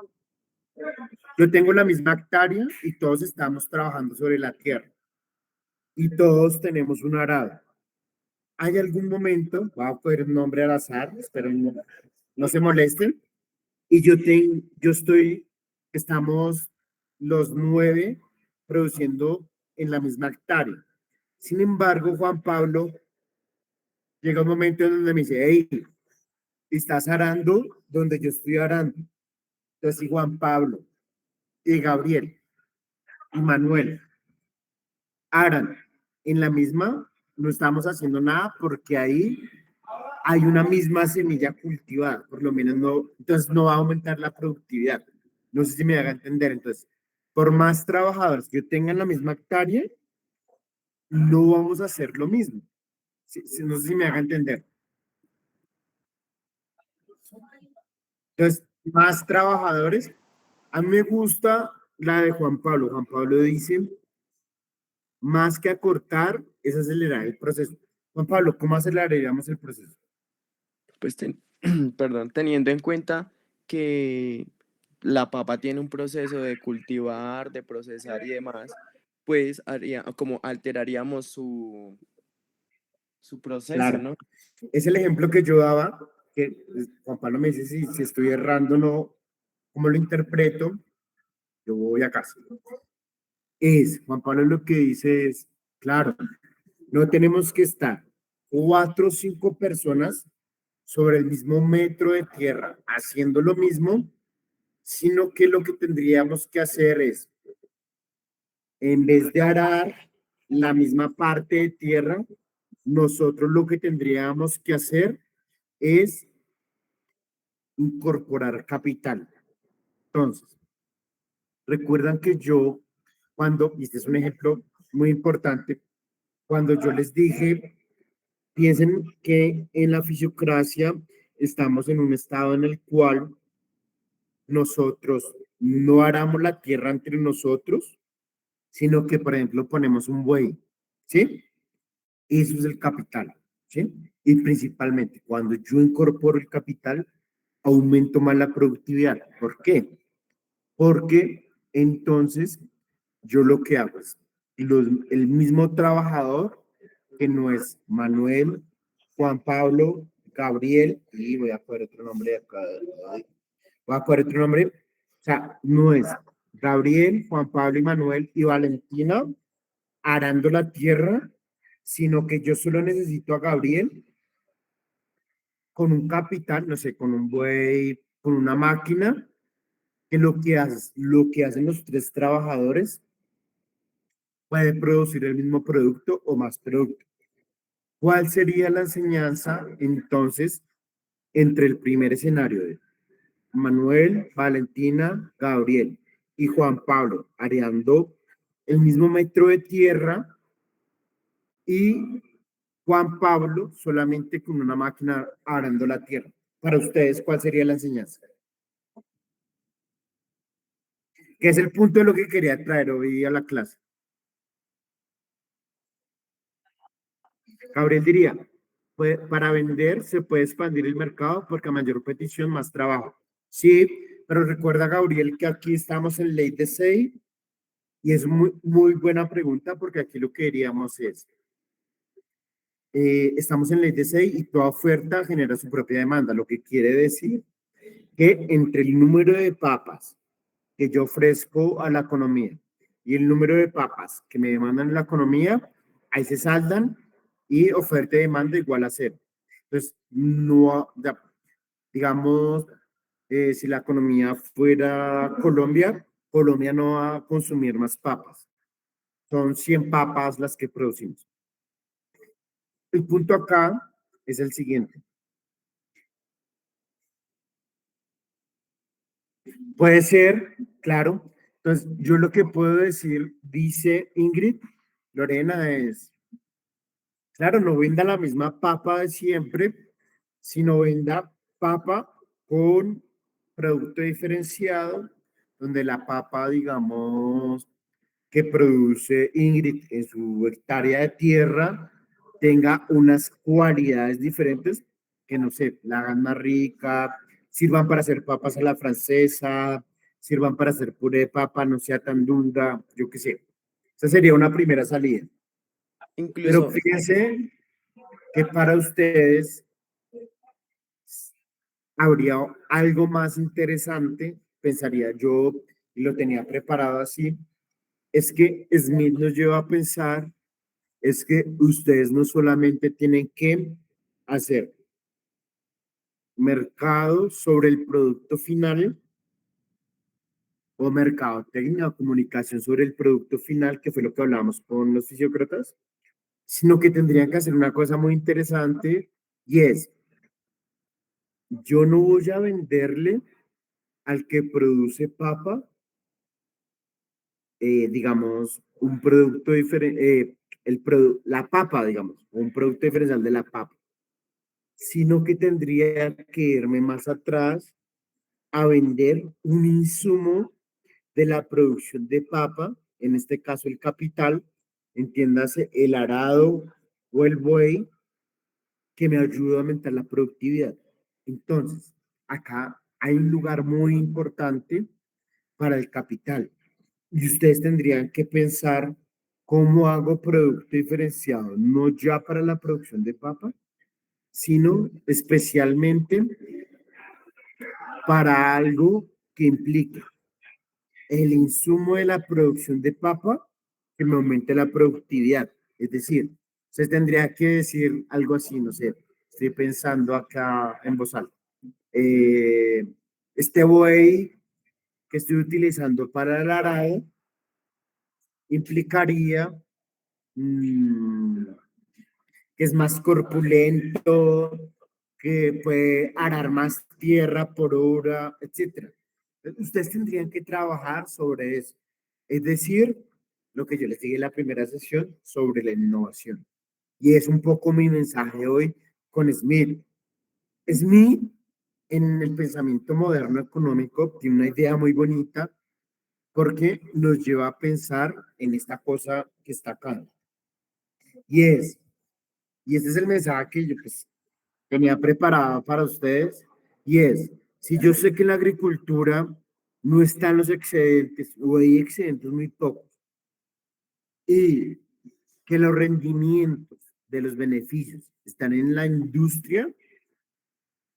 Yo tengo la misma hectárea y todos estamos trabajando sobre la tierra y todos tenemos un arado. ¿Hay algún momento, voy a coger un nombre al azar, espero no se molesten, y estamos los 9 produciendo en la misma hectárea? Sin embargo, Juan Pablo llega un momento en donde me dice, hey, estás arando donde yo estoy arando. Entonces, si Juan Pablo y Gabriel y Manuel aran en la misma, no estamos haciendo nada porque ahí hay una misma semilla cultivada, por lo menos no, entonces no va a aumentar la productividad. No sé si me haga entender. Entonces, por más trabajadores que yo tenga en la misma hectárea, no vamos a hacer lo mismo. No sé si me haga entender. Entonces, más trabajadores. A mí me gusta la de Juan Pablo. Juan Pablo dice, más que acortar, es acelerar el proceso. Juan Pablo, ¿cómo aceleraríamos el proceso? Pues, perdón, teniendo en cuenta que la papa tiene un proceso de cultivar, de procesar y demás, pues como alteraríamos su proceso, Claro, ¿no? es el ejemplo que yo daba, que Juan Pablo me dice si estoy errando o no, cómo lo interpreto, yo voy a casa. Juan Pablo lo que dice es, claro, no tenemos que estar 4 o 5 personas sobre el mismo metro de tierra haciendo lo mismo, sino que lo que tendríamos que hacer es, en vez de arar la misma parte de tierra, nosotros lo que tendríamos que hacer es incorporar capital. Entonces, recuerdan que y este es un ejemplo muy importante, cuando yo les dije, piensen que en la fisiocracia estamos en un estado en el cual nosotros no aramos la tierra entre nosotros, sino que, por ejemplo, ponemos un buey, ¿sí? Eso es el capital, ¿sí? Y principalmente, cuando yo incorporo el capital, aumento más la productividad. ¿Por qué? Porque entonces yo lo que hago es el mismo trabajador, que no es Manuel, Juan Pablo, Gabriel, y voy a poner otro nombre de acá, voy a poner otro nombre, o sea, no es Gabriel, Juan Pablo y Manuel y Valentina arando la tierra, sino que yo solo necesito a Gabriel con un capital, no sé, con un buey, con una máquina, que lo que hacen los tres trabajadores puede producir el mismo producto o más producto. ¿Cuál sería la enseñanza entonces entre el primer escenario de Manuel, Valentina, Gabriel y Juan Pablo areando el mismo metro de tierra y Juan Pablo solamente con una máquina arando la tierra? Para ustedes, ¿cuál sería la enseñanza? Que es el punto de lo que quería traer hoy a la clase. Gabriel diría, para vender se puede expandir el mercado porque a mayor petición, más trabajo. Sí, pero recuerda, Gabriel, que aquí estamos en ley de Say y es muy buena pregunta porque aquí lo que queríamos es, estamos en ley de Say y toda oferta genera su propia demanda, lo que quiere decir que entre el número de papas que yo ofrezco a la economía y el número de papas que me demandan la economía, ahí se saldan y oferta y demanda igual a cero. Entonces, no, digamos, si la economía fuera Colombia, Colombia no va a consumir más papas. Son 100 papas las que producimos. El punto acá es el siguiente. Puede ser, claro. Entonces, yo lo que puedo decir, dice Ingrid, Lorena, es, claro, no venda la misma papa de siempre, sino venda papa con producto diferenciado, donde la papa, digamos, que produce Ingrid en su hectárea de tierra tenga unas cualidades diferentes que, no sé, la hagan más rica, sirvan para hacer papas a la francesa, sirvan para hacer puré de papa, no sea tan dura, yo qué sé. Esa sería una primera salida. Pero Incluso, fíjense que para ustedes habría algo más interesante, pensaría yo, y lo tenía preparado así, es que Smith nos lleva a pensar, es que ustedes no solamente tienen que hacer mercado sobre el producto final o mercadotecnia o comunicación sobre el producto final, que fue lo que hablamos con los fisiócratas, sino que tendrían que hacer una cosa muy interesante y es, yo no voy a venderle al que produce papa, digamos, un producto diferente, la papa, digamos, un producto diferencial de la papa, sino que tendría que irme más atrás a vender un insumo de la producción de papa, en este caso el capital, entiéndase el arado o el buey, que me ayuda a aumentar la productividad. Entonces, acá hay un lugar muy importante para el capital y ustedes tendrían que pensar cómo hago producto diferenciado, no ya para la producción de papa, sino especialmente para algo que implique el insumo de la producción de papa que me aumente la productividad. Es decir, se tendría que decir algo así, no sé, estoy pensando acá en voz alta. Eh, este buey que estoy utilizando para el arado implicaría mmm, que es más corpulento, que puede arar más tierra por hora, etcétera. Ustedes tendrían que trabajar sobre eso. Es decir, lo que yo les dije en la primera sesión sobre la innovación. Y es un poco mi mensaje hoy con Smith. Smith, en el pensamiento moderno económico, tiene una idea muy bonita porque nos lleva a pensar en esta cosa que está acá. Y es, Y ese es el mensaje que yo pues, tenía preparado para ustedes. Y es, si yo sé que en la agricultura no están los excedentes o hay excedentes muy pocos y que los rendimientos de los beneficios están en la industria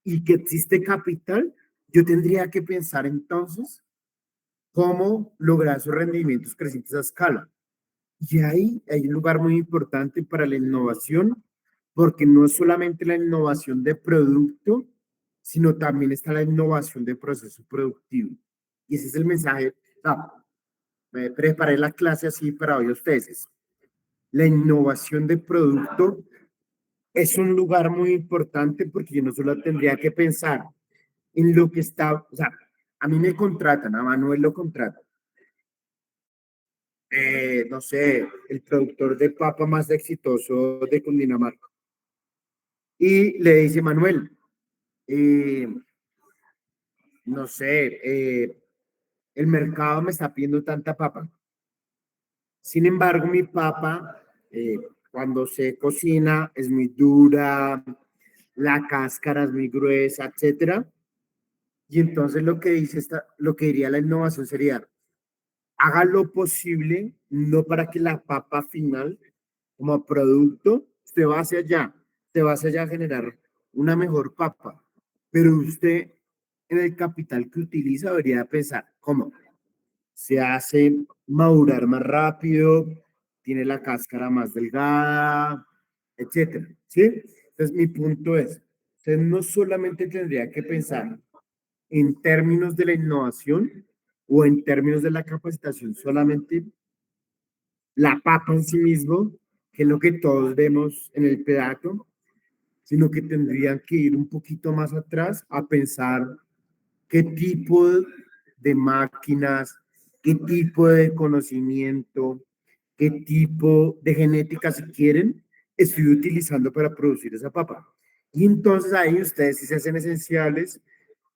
y que existe capital, yo tendría que pensar entonces cómo lograr esos rendimientos crecientes a escala. Y ahí hay un lugar muy importante para la innovación, porque no es solamente la innovación de producto, sino también está la innovación de proceso productivo. Y ese es el mensaje. Me preparé la clase así para hoy a ustedes. La innovación de producto es un lugar muy importante porque yo no solo tendría que pensar en lo que está, o sea, a mí me contratan, a Manuel lo contratan, no sé, el productor de papa más exitoso de Cundinamarca. Y le dice, Manuel, eh, no sé, el mercado me está pidiendo tanta papa. Sin embargo, mi papa, cuando se cocina, es muy dura, la cáscara es muy gruesa, etcétera. Y entonces lo que diría la innovación sería, haga lo posible, no para que la papa final, como producto, usted va hacia allá, usted va hacia allá a generar una mejor papa, pero usted en el capital que utiliza debería pensar cómo se hace madurar más rápido, tiene la cáscara más delgada, etcétera, ¿sí? Entonces mi punto es, usted no solamente tendría que pensar en términos de la innovación o en términos de la capacitación, solamente la papa en sí mismo, que es lo que todos vemos en el pedazo, sino que tendrían que ir un poquito más atrás a pensar qué tipo de máquinas, qué tipo de conocimiento, qué tipo de genética, si quieren, estoy utilizando para producir esa papa. Y entonces ahí ustedes sí se hacen esenciales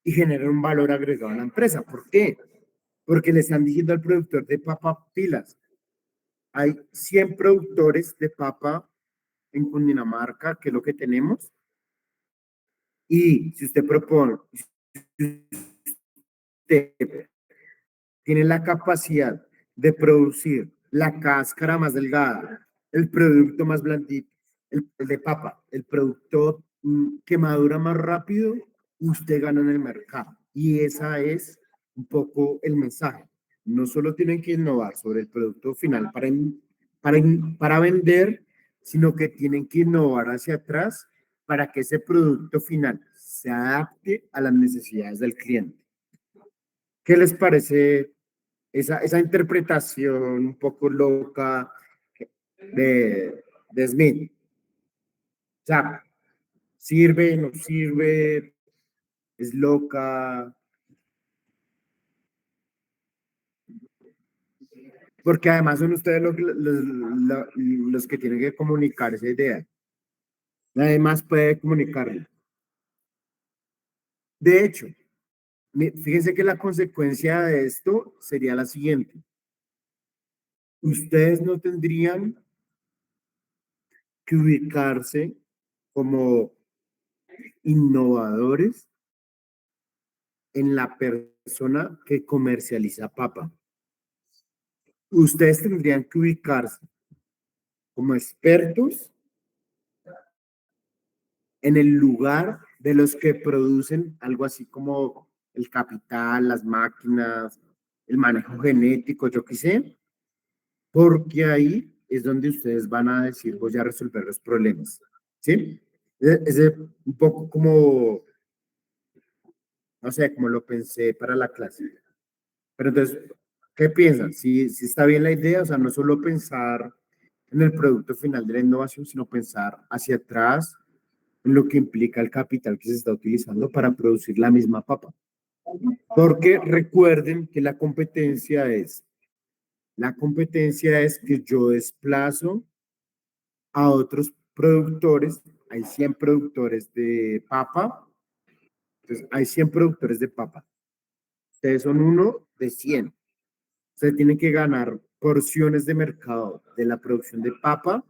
y generan un valor agregado a la empresa. ¿Por qué? Porque le están diciendo al productor de papa pilas. Hay 100 productores de papa en Cundinamarca, que es lo que tenemos. Y si usted propone, si usted tiene la capacidad de producir la cáscara más delgada, el producto más blandito, el de papa, el producto que madura más rápido, usted gana en el mercado. Y esa es un poco el mensaje. No solo tienen que innovar sobre el producto final para vender, sino que tienen que innovar hacia atrás para que ese producto final se adapte a las necesidades del cliente. ¿Qué les parece esa interpretación un poco loca de Smith? O sea, sirve, no sirve, es loca, porque además son ustedes los que tienen que comunicar esa idea. Nadie más puede comunicarlo. De hecho, fíjense que la consecuencia de esto sería la siguiente. Ustedes no tendrían que ubicarse como innovadores en la persona que comercializa papa. Ustedes tendrían que ubicarse como expertos en el lugar de los que producen algo así como el capital, las máquinas, el manejo genético, yo qué sé, porque ahí es donde ustedes van a decir, voy a resolver los problemas. ¿Sí? Es un poco como, no sé, como lo pensé para la clase. Pero entonces, ¿qué piensan? Si está bien la idea, o sea, no solo pensar en el producto final de la innovación, sino pensar hacia atrás en lo que implica el capital que se está utilizando para producir la misma papa. Porque recuerden que la competencia es que yo desplazo a otros productores, hay 100 productores de papa, entonces hay 100 productores de papa. Ustedes son uno de 100. Ustedes tienen que ganar porciones de mercado de la producción de papa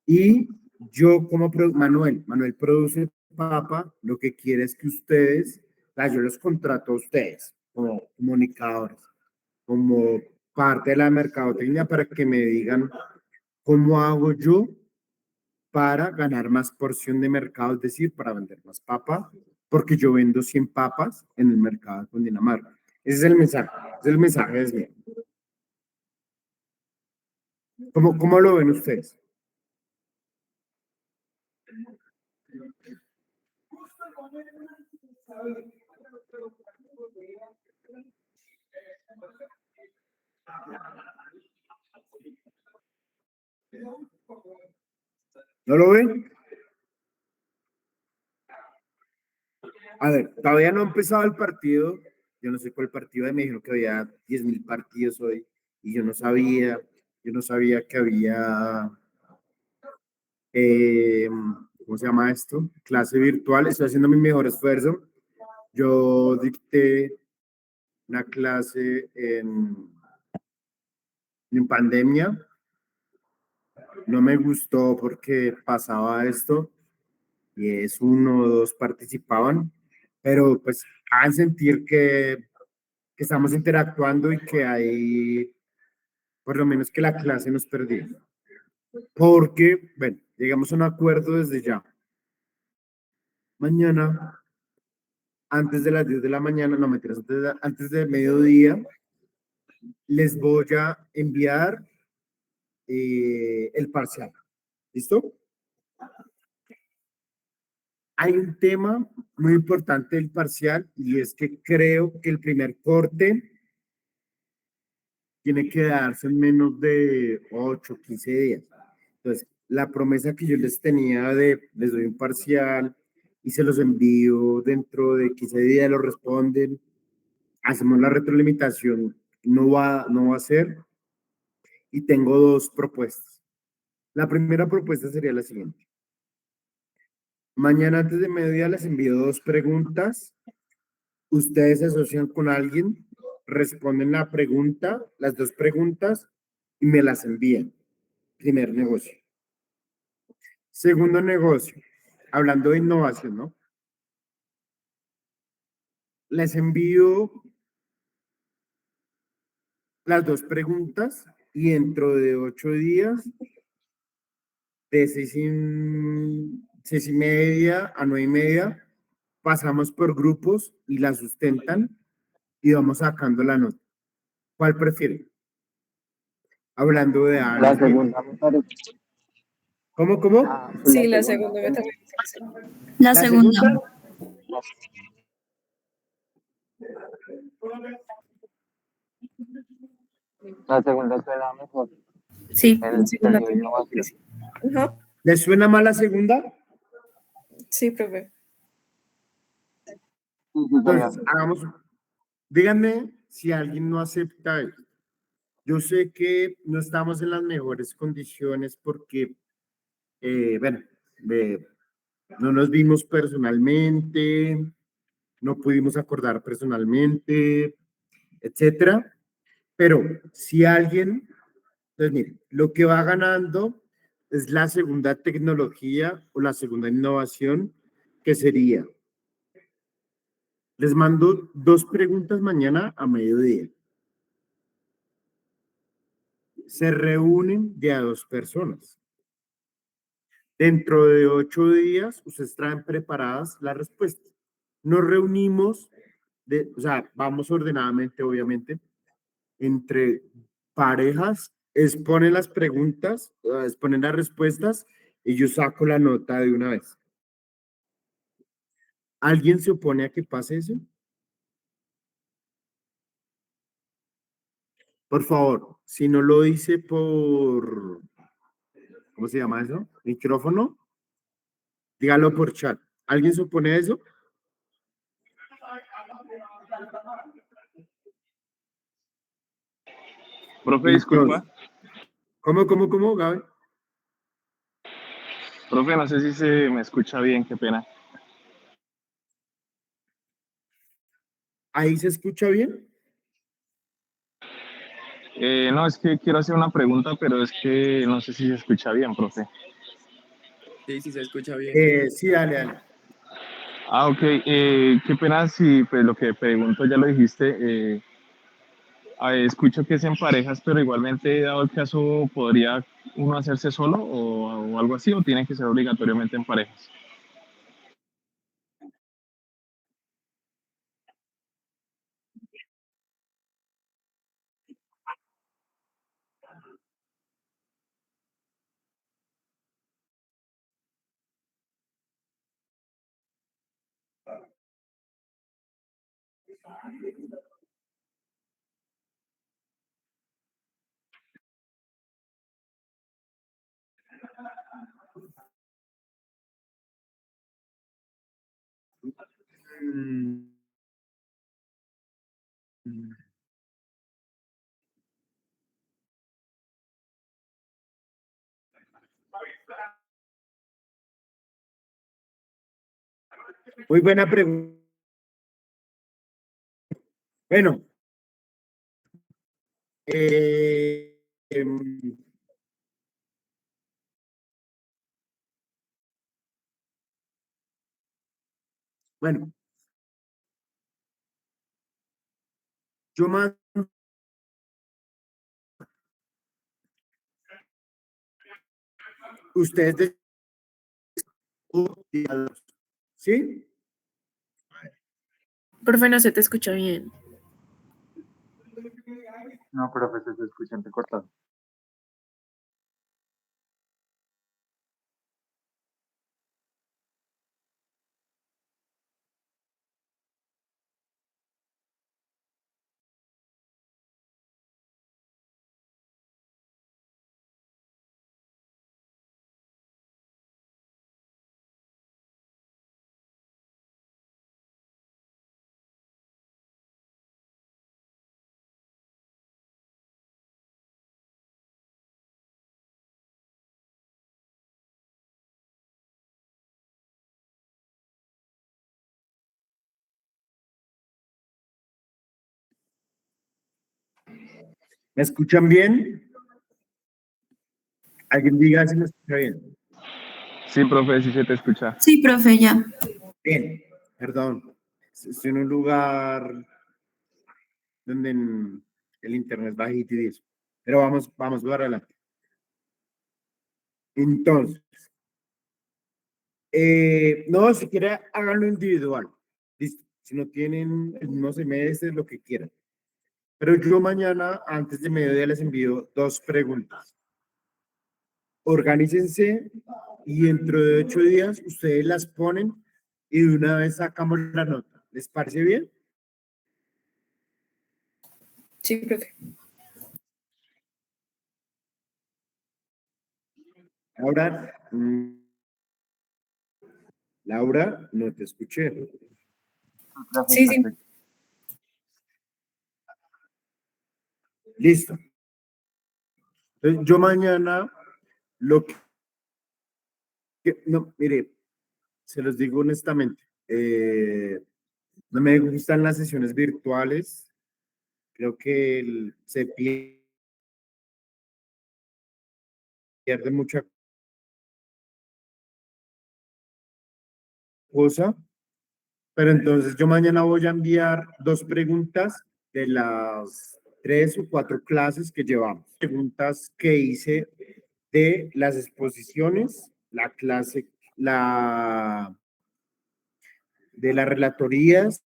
y yo como Manuel produce papa, lo que quiere es que ustedes, o sea, yo los contrato a ustedes como comunicadores, como parte de la mercadotecnia para que me digan cómo hago yo para ganar más porción de mercado, es decir, para vender más papa, porque yo vendo 100 papas en el mercado de Cundinamarca. Ese es el mensaje, ese es el mensaje es mío. ¿Cómo lo ven ustedes? ¿No lo ven? A ver, todavía no ha empezado el partido. Yo no sé cuál partido de México, que había 10.000 partidos hoy y yo no sabía que había, ¿cómo se llama esto? Clase virtual. Estoy haciendo mi mejor esfuerzo. Yo dicté una clase en pandemia. No me gustó porque pasaba esto y es uno o dos participaban, pero pues hagan sentir que estamos interactuando y que hay, por lo menos que la clase nos perdió. Porque, bueno, llegamos a un acuerdo desde ya. Mañana, antes de las 10 de la mañana, no mentiras, antes de mediodía, les voy a enviar el parcial. ¿Listo? Hay un tema muy importante del parcial y es que creo que el primer corte tiene que darse en menos de 8, 15 días. Entonces, la promesa que yo les tenía de les doy un parcial y se los envío dentro de 15 días, lo responden, hacemos la retroalimentación, no va a ser. Y tengo dos propuestas. La primera propuesta sería la siguiente. Mañana antes de mediodía les envío dos preguntas. Ustedes se asocian con alguien, responden la pregunta, las dos preguntas y me las envían. Primer negocio. Segundo negocio, hablando de innovación, ¿no? Les envío las dos preguntas y dentro de 8 días, de 6:30 a 9:30, pasamos por grupos y la sustentan y vamos sacando la nota. ¿Cuál prefieren? Hablando de La Ana. segunda me parece. ¿Cómo? Sí, la segunda me también. La segunda. La segunda suena mejor. Sí. La segunda El de también. innovación. Ajá. ¿Les suena mal la segunda? Sí, profe. Sí, Entonces, díganme si alguien no acepta esto. Yo sé que no estamos en las mejores condiciones porque, bueno, no nos vimos personalmente, no pudimos acordar personalmente, etcétera. Pero si alguien, entonces miren, lo que va ganando es la segunda tecnología o la segunda innovación, que sería, les mando dos preguntas mañana a mediodía. Se reúnen de a dos personas. Dentro de 8 días, ustedes traen preparadas las respuestas. Nos reunimos, o sea, vamos ordenadamente, obviamente, entre parejas, exponen las preguntas, exponen las respuestas y yo saco la nota de una vez. ¿Alguien se opone a que pase eso? Por favor, si no lo dice por, ¿cómo se llama eso? Micrófono, dígalo por chat. ¿Alguien se opone a eso? Profe, disculpa. ¿Cómo, Gaby? Profe, no sé si se me escucha bien, qué pena. ¿Ahí se escucha bien? No, es que quiero hacer una pregunta, pero es que no sé si se escucha bien, profe. Sí, sí se escucha bien. Sí, dale, dale. Ah, ok. Qué pena si pues lo que pregunto ya lo dijiste. Escucho que es en parejas, pero igualmente, dado el caso, ¿podría uno hacerse solo o algo así? ¿O tiene que ser obligatoriamente en parejas? Mm, Muy buena pregunta. Bueno, eh, em, bueno, yo más, ustedes, ¿sí? Profe, no se te escucha bien. No, profe, se escucha entrecortado. ¿Me escuchan bien? Alguien diga si me escucha bien. Sí, profe, sí se te escucha. Sí, profe, ya. Bien, perdón. Estoy en un lugar donde el internet es bajito y eso. Pero vamos para adelante. Entonces, no, si quiere, háganlo individual. Listo. Si no tienen el mismo semestre, lo que quieran. Pero yo mañana, antes de mediodía, les envío 2 preguntas. Organícense y dentro de 8 días ustedes las ponen y de una vez sacamos la nota. ¿Les parece bien? Sí, profe. Laura, Laura, no te escuché. Profe, Sí, sí. perfecto. Listo. Entonces, yo mañana lo no, mire, se los digo honestamente, no me gustan las sesiones virtuales. Creo que se pierde mucha cosa, pero entonces yo mañana voy a enviar 2 preguntas de las 3 o 4 clases que llevamos. Preguntas que hice de las exposiciones, la clase, de las relatorías.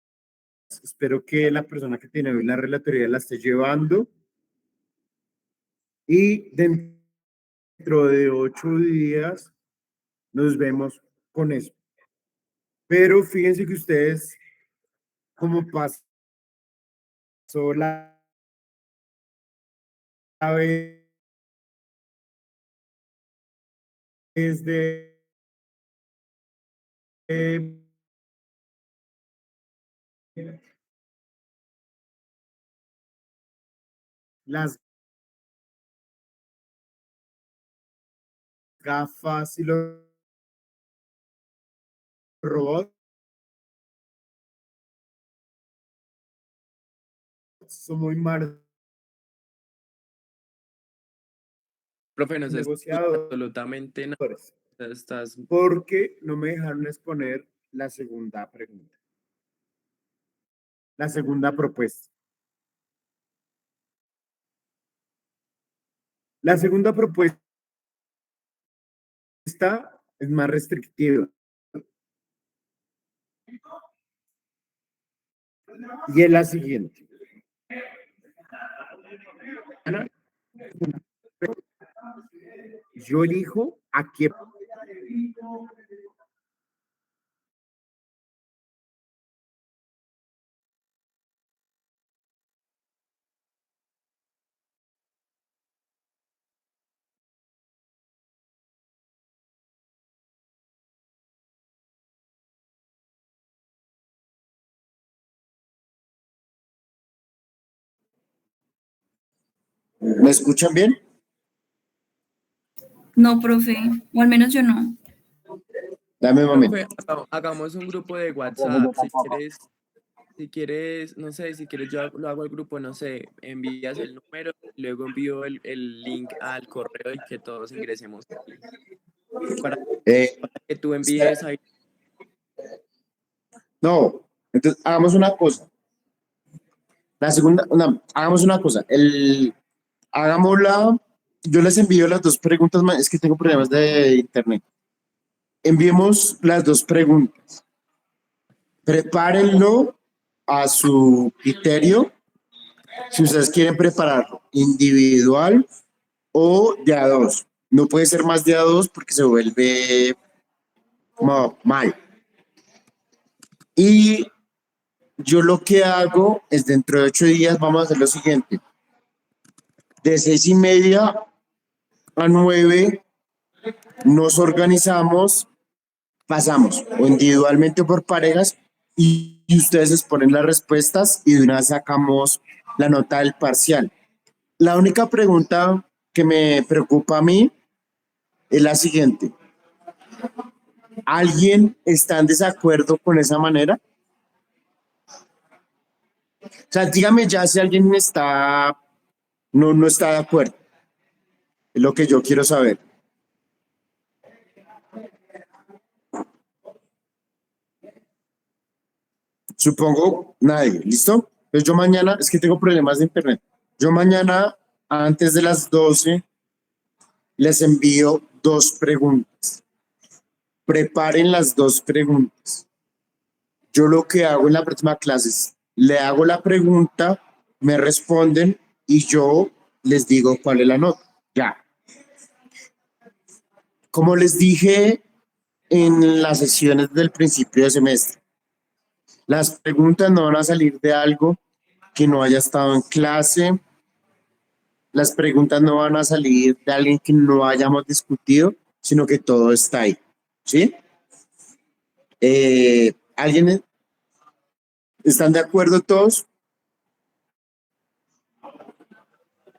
Espero que la persona que tiene hoy la relatoría la esté llevando. Y dentro de 8 días nos vemos con eso. Pero fíjense que ustedes, como pasó la vez de las gafas y los robots, son muy malos Profe, no se escucha negociadores. absolutamente nada. Estás, porque no me dejaron exponer la segunda pregunta. La segunda propuesta. La segunda propuesta es más restrictiva. Y es la siguiente. Yo elijo a qué. ¿Me escuchan bien? No, profe, o al menos yo no. Dame un momento. profe, hagamos un grupo de WhatsApp. Si quieres, no sé, si quieres lo hago al grupo, no sé, envías el número, luego envío el link al correo y que todos ingresemos ahí. Para que tú envíes ahí. No, entonces hagamos una cosa. La segunda, hagamos una cosa. Hagámosla. Yo les envío las dos preguntas, es que tengo problemas de internet. Enviemos las dos preguntas. Prepárenlo a su criterio. Si ustedes quieren prepararlo individual o de a dos. No puede ser más de a dos porque se vuelve mal. Y yo lo que hago es dentro de 8 días vamos a hacer lo siguiente. De 6:30 a 9 nos organizamos, pasamos o individualmente o por parejas y ustedes exponen las respuestas y de una vez sacamos la nota del parcial. La única pregunta que me preocupa a mí es la siguiente. ¿Alguien está en desacuerdo con esa manera? O sea, dígame ya si alguien no está de acuerdo. Es lo que yo quiero saber. Supongo nadie, ¿listo? Pues yo mañana, es que tengo problemas de internet. Yo mañana, antes de las 12, les envío 2 preguntas. Preparen las 2 preguntas. Yo lo que hago en la próxima clase es, le hago la pregunta, me responden y yo les digo cuál es la nota. Ya. Como les dije en las sesiones del principio de semestre, las preguntas no van a salir de algo que no haya estado en clase. Las preguntas no van a salir de alguien que no hayamos discutido, sino que todo está ahí. ¿Sí? ¿Alguien están de acuerdo todos?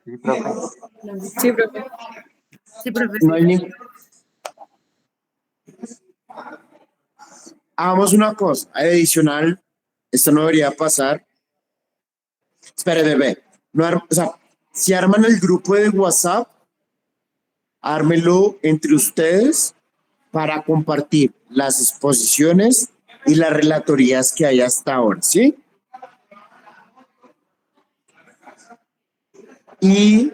Sí, profe. Sí, profe. Sí, profe. No hay ningún. Hagamos una cosa adicional. Esto no debería pasar. Espere, bebé. No, o sea, si arman el grupo de WhatsApp, ármenlo entre ustedes para compartir las exposiciones y las relatorías que hay hasta ahora, ¿sí? Y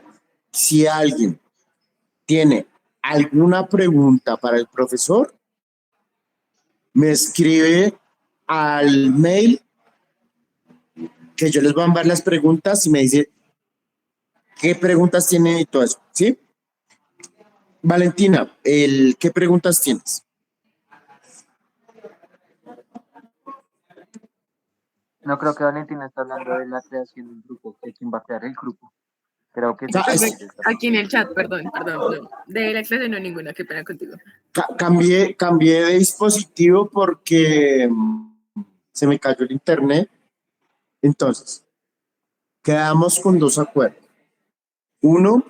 si alguien tiene alguna pregunta para el profesor, me escribe al mail que yo les voy a enviar las preguntas y me dice qué preguntas tiene y todo eso, ¿sí? Valentina, ¿qué preguntas tienes? No creo que Valentina está hablando de la creación de un grupo, de quién va a crear el grupo. Creo que sea, sí. es- Aquí en el chat, perdón, no. De la clase no ninguna, qué pena contigo. Cambié de dispositivo porque se me cayó el internet. Entonces, quedamos con 2 acuerdos. Uno,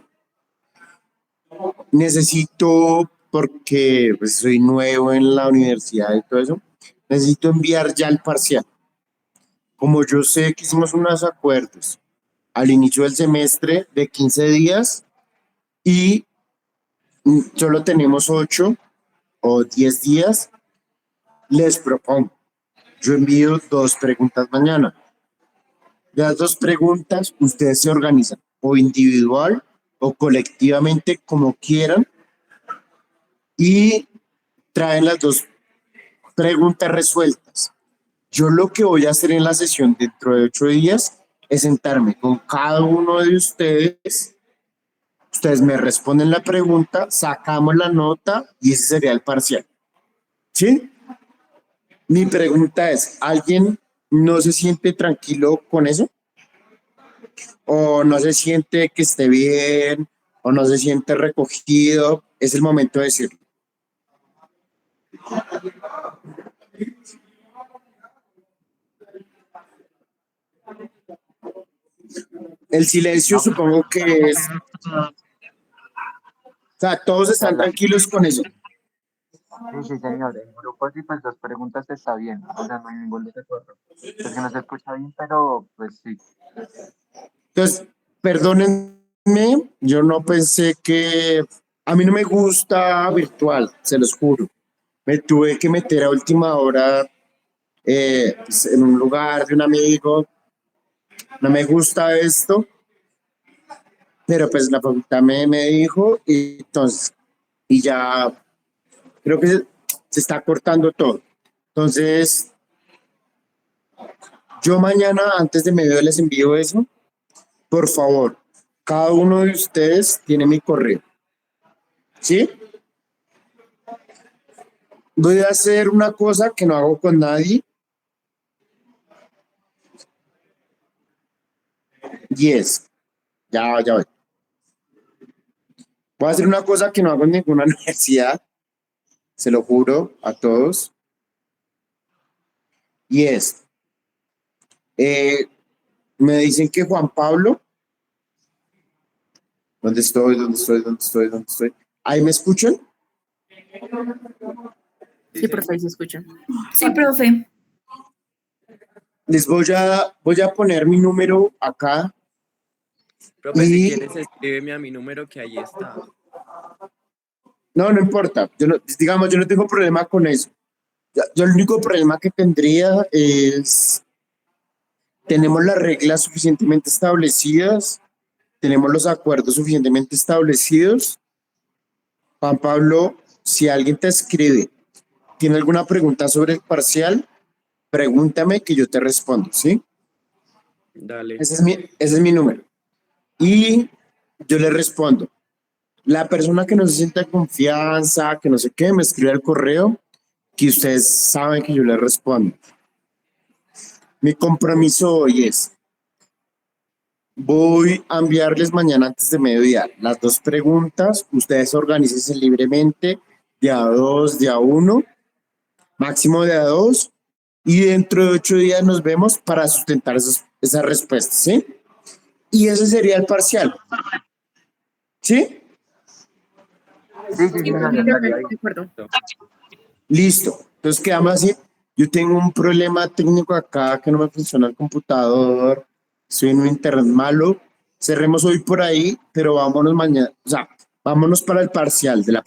necesito, porque pues, soy nuevo en la universidad y todo eso, necesito enviar ya el parcial. Como yo sé que hicimos unos acuerdos al inicio del semestre de 15 días y solo tenemos 8, o 10 días, les propongo, yo envío 2 preguntas mañana. Las 2 preguntas, ustedes se organizan o individual o colectivamente, como quieran, y traen las 2 preguntas resueltas. Yo lo que voy a hacer en la sesión dentro de 8 días es sentarme con cada uno de ustedes. Ustedes me responden la pregunta, sacamos la nota y ese sería el parcial. ¿Sí? Mi pregunta es, ¿alguien no se siente tranquilo con eso? ¿O no se siente que esté bien? ¿O no se siente recogido? Es el momento de decirlo. El silencio supongo que es... O sea, todos están tranquilos con eso. Sí, señor. En grupos y pues 2 preguntas está bien. O sea, no hay ningún desacuerdo. Es que no se escucha bien, pero pues sí. Entonces, perdónenme, yo no pensé que... A mí no me gusta virtual, se los juro. Me tuve que meter a última hora pues, en un lugar de un amigo. No me gusta esto, pero pues la facultad me dijo y entonces, y ya creo que se está cortando todo. Entonces, yo mañana antes de mediodía les envío eso. Por favor, cada uno de ustedes tiene mi correo. ¿Sí? Voy a hacer una cosa que no hago con nadie. Y es, ya voy. Voy a hacer una cosa que no hago en ninguna universidad, se lo juro a todos. Y es, me dicen que Juan Pablo, ¿dónde estoy? ¿Ahí me escuchan? Sí, profe, ahí se escucha. Sí, profe. Les voy a poner mi número acá. Profe, si Y- quieres, escríbeme a mi número que ahí está. No importa. Yo no, digamos, yo no tengo problema con eso. Yo el único problema que tendría es, tenemos las reglas suficientemente establecidas, tenemos los acuerdos suficientemente establecidos. Juan Pablo, si alguien te escribe, tiene alguna pregunta sobre el parcial, pregúntame que yo te respondo, ¿sí? Dale. Ese es mi número. Y yo le respondo. La persona que no se sienta confianza, que no sé qué, me escribe al correo, que ustedes saben que yo le respondo. Mi compromiso hoy es, voy a enviarles mañana antes de mediodía las 2 preguntas, ustedes organícense libremente, de a 2, de a 1, máximo de a 2, y dentro de 8 días nos vemos para sustentar esas respuestas, ¿sí? Y ese sería el parcial. ¿Sí? Sí, Sí, señor, profe, estaría de bien. acuerdo. Listo. Entonces quedamos así. Yo tengo un problema técnico acá que no me funciona el computador. Estoy en un internet malo. Cerremos hoy por ahí, pero vámonos mañana. O sea, vámonos para el parcial de la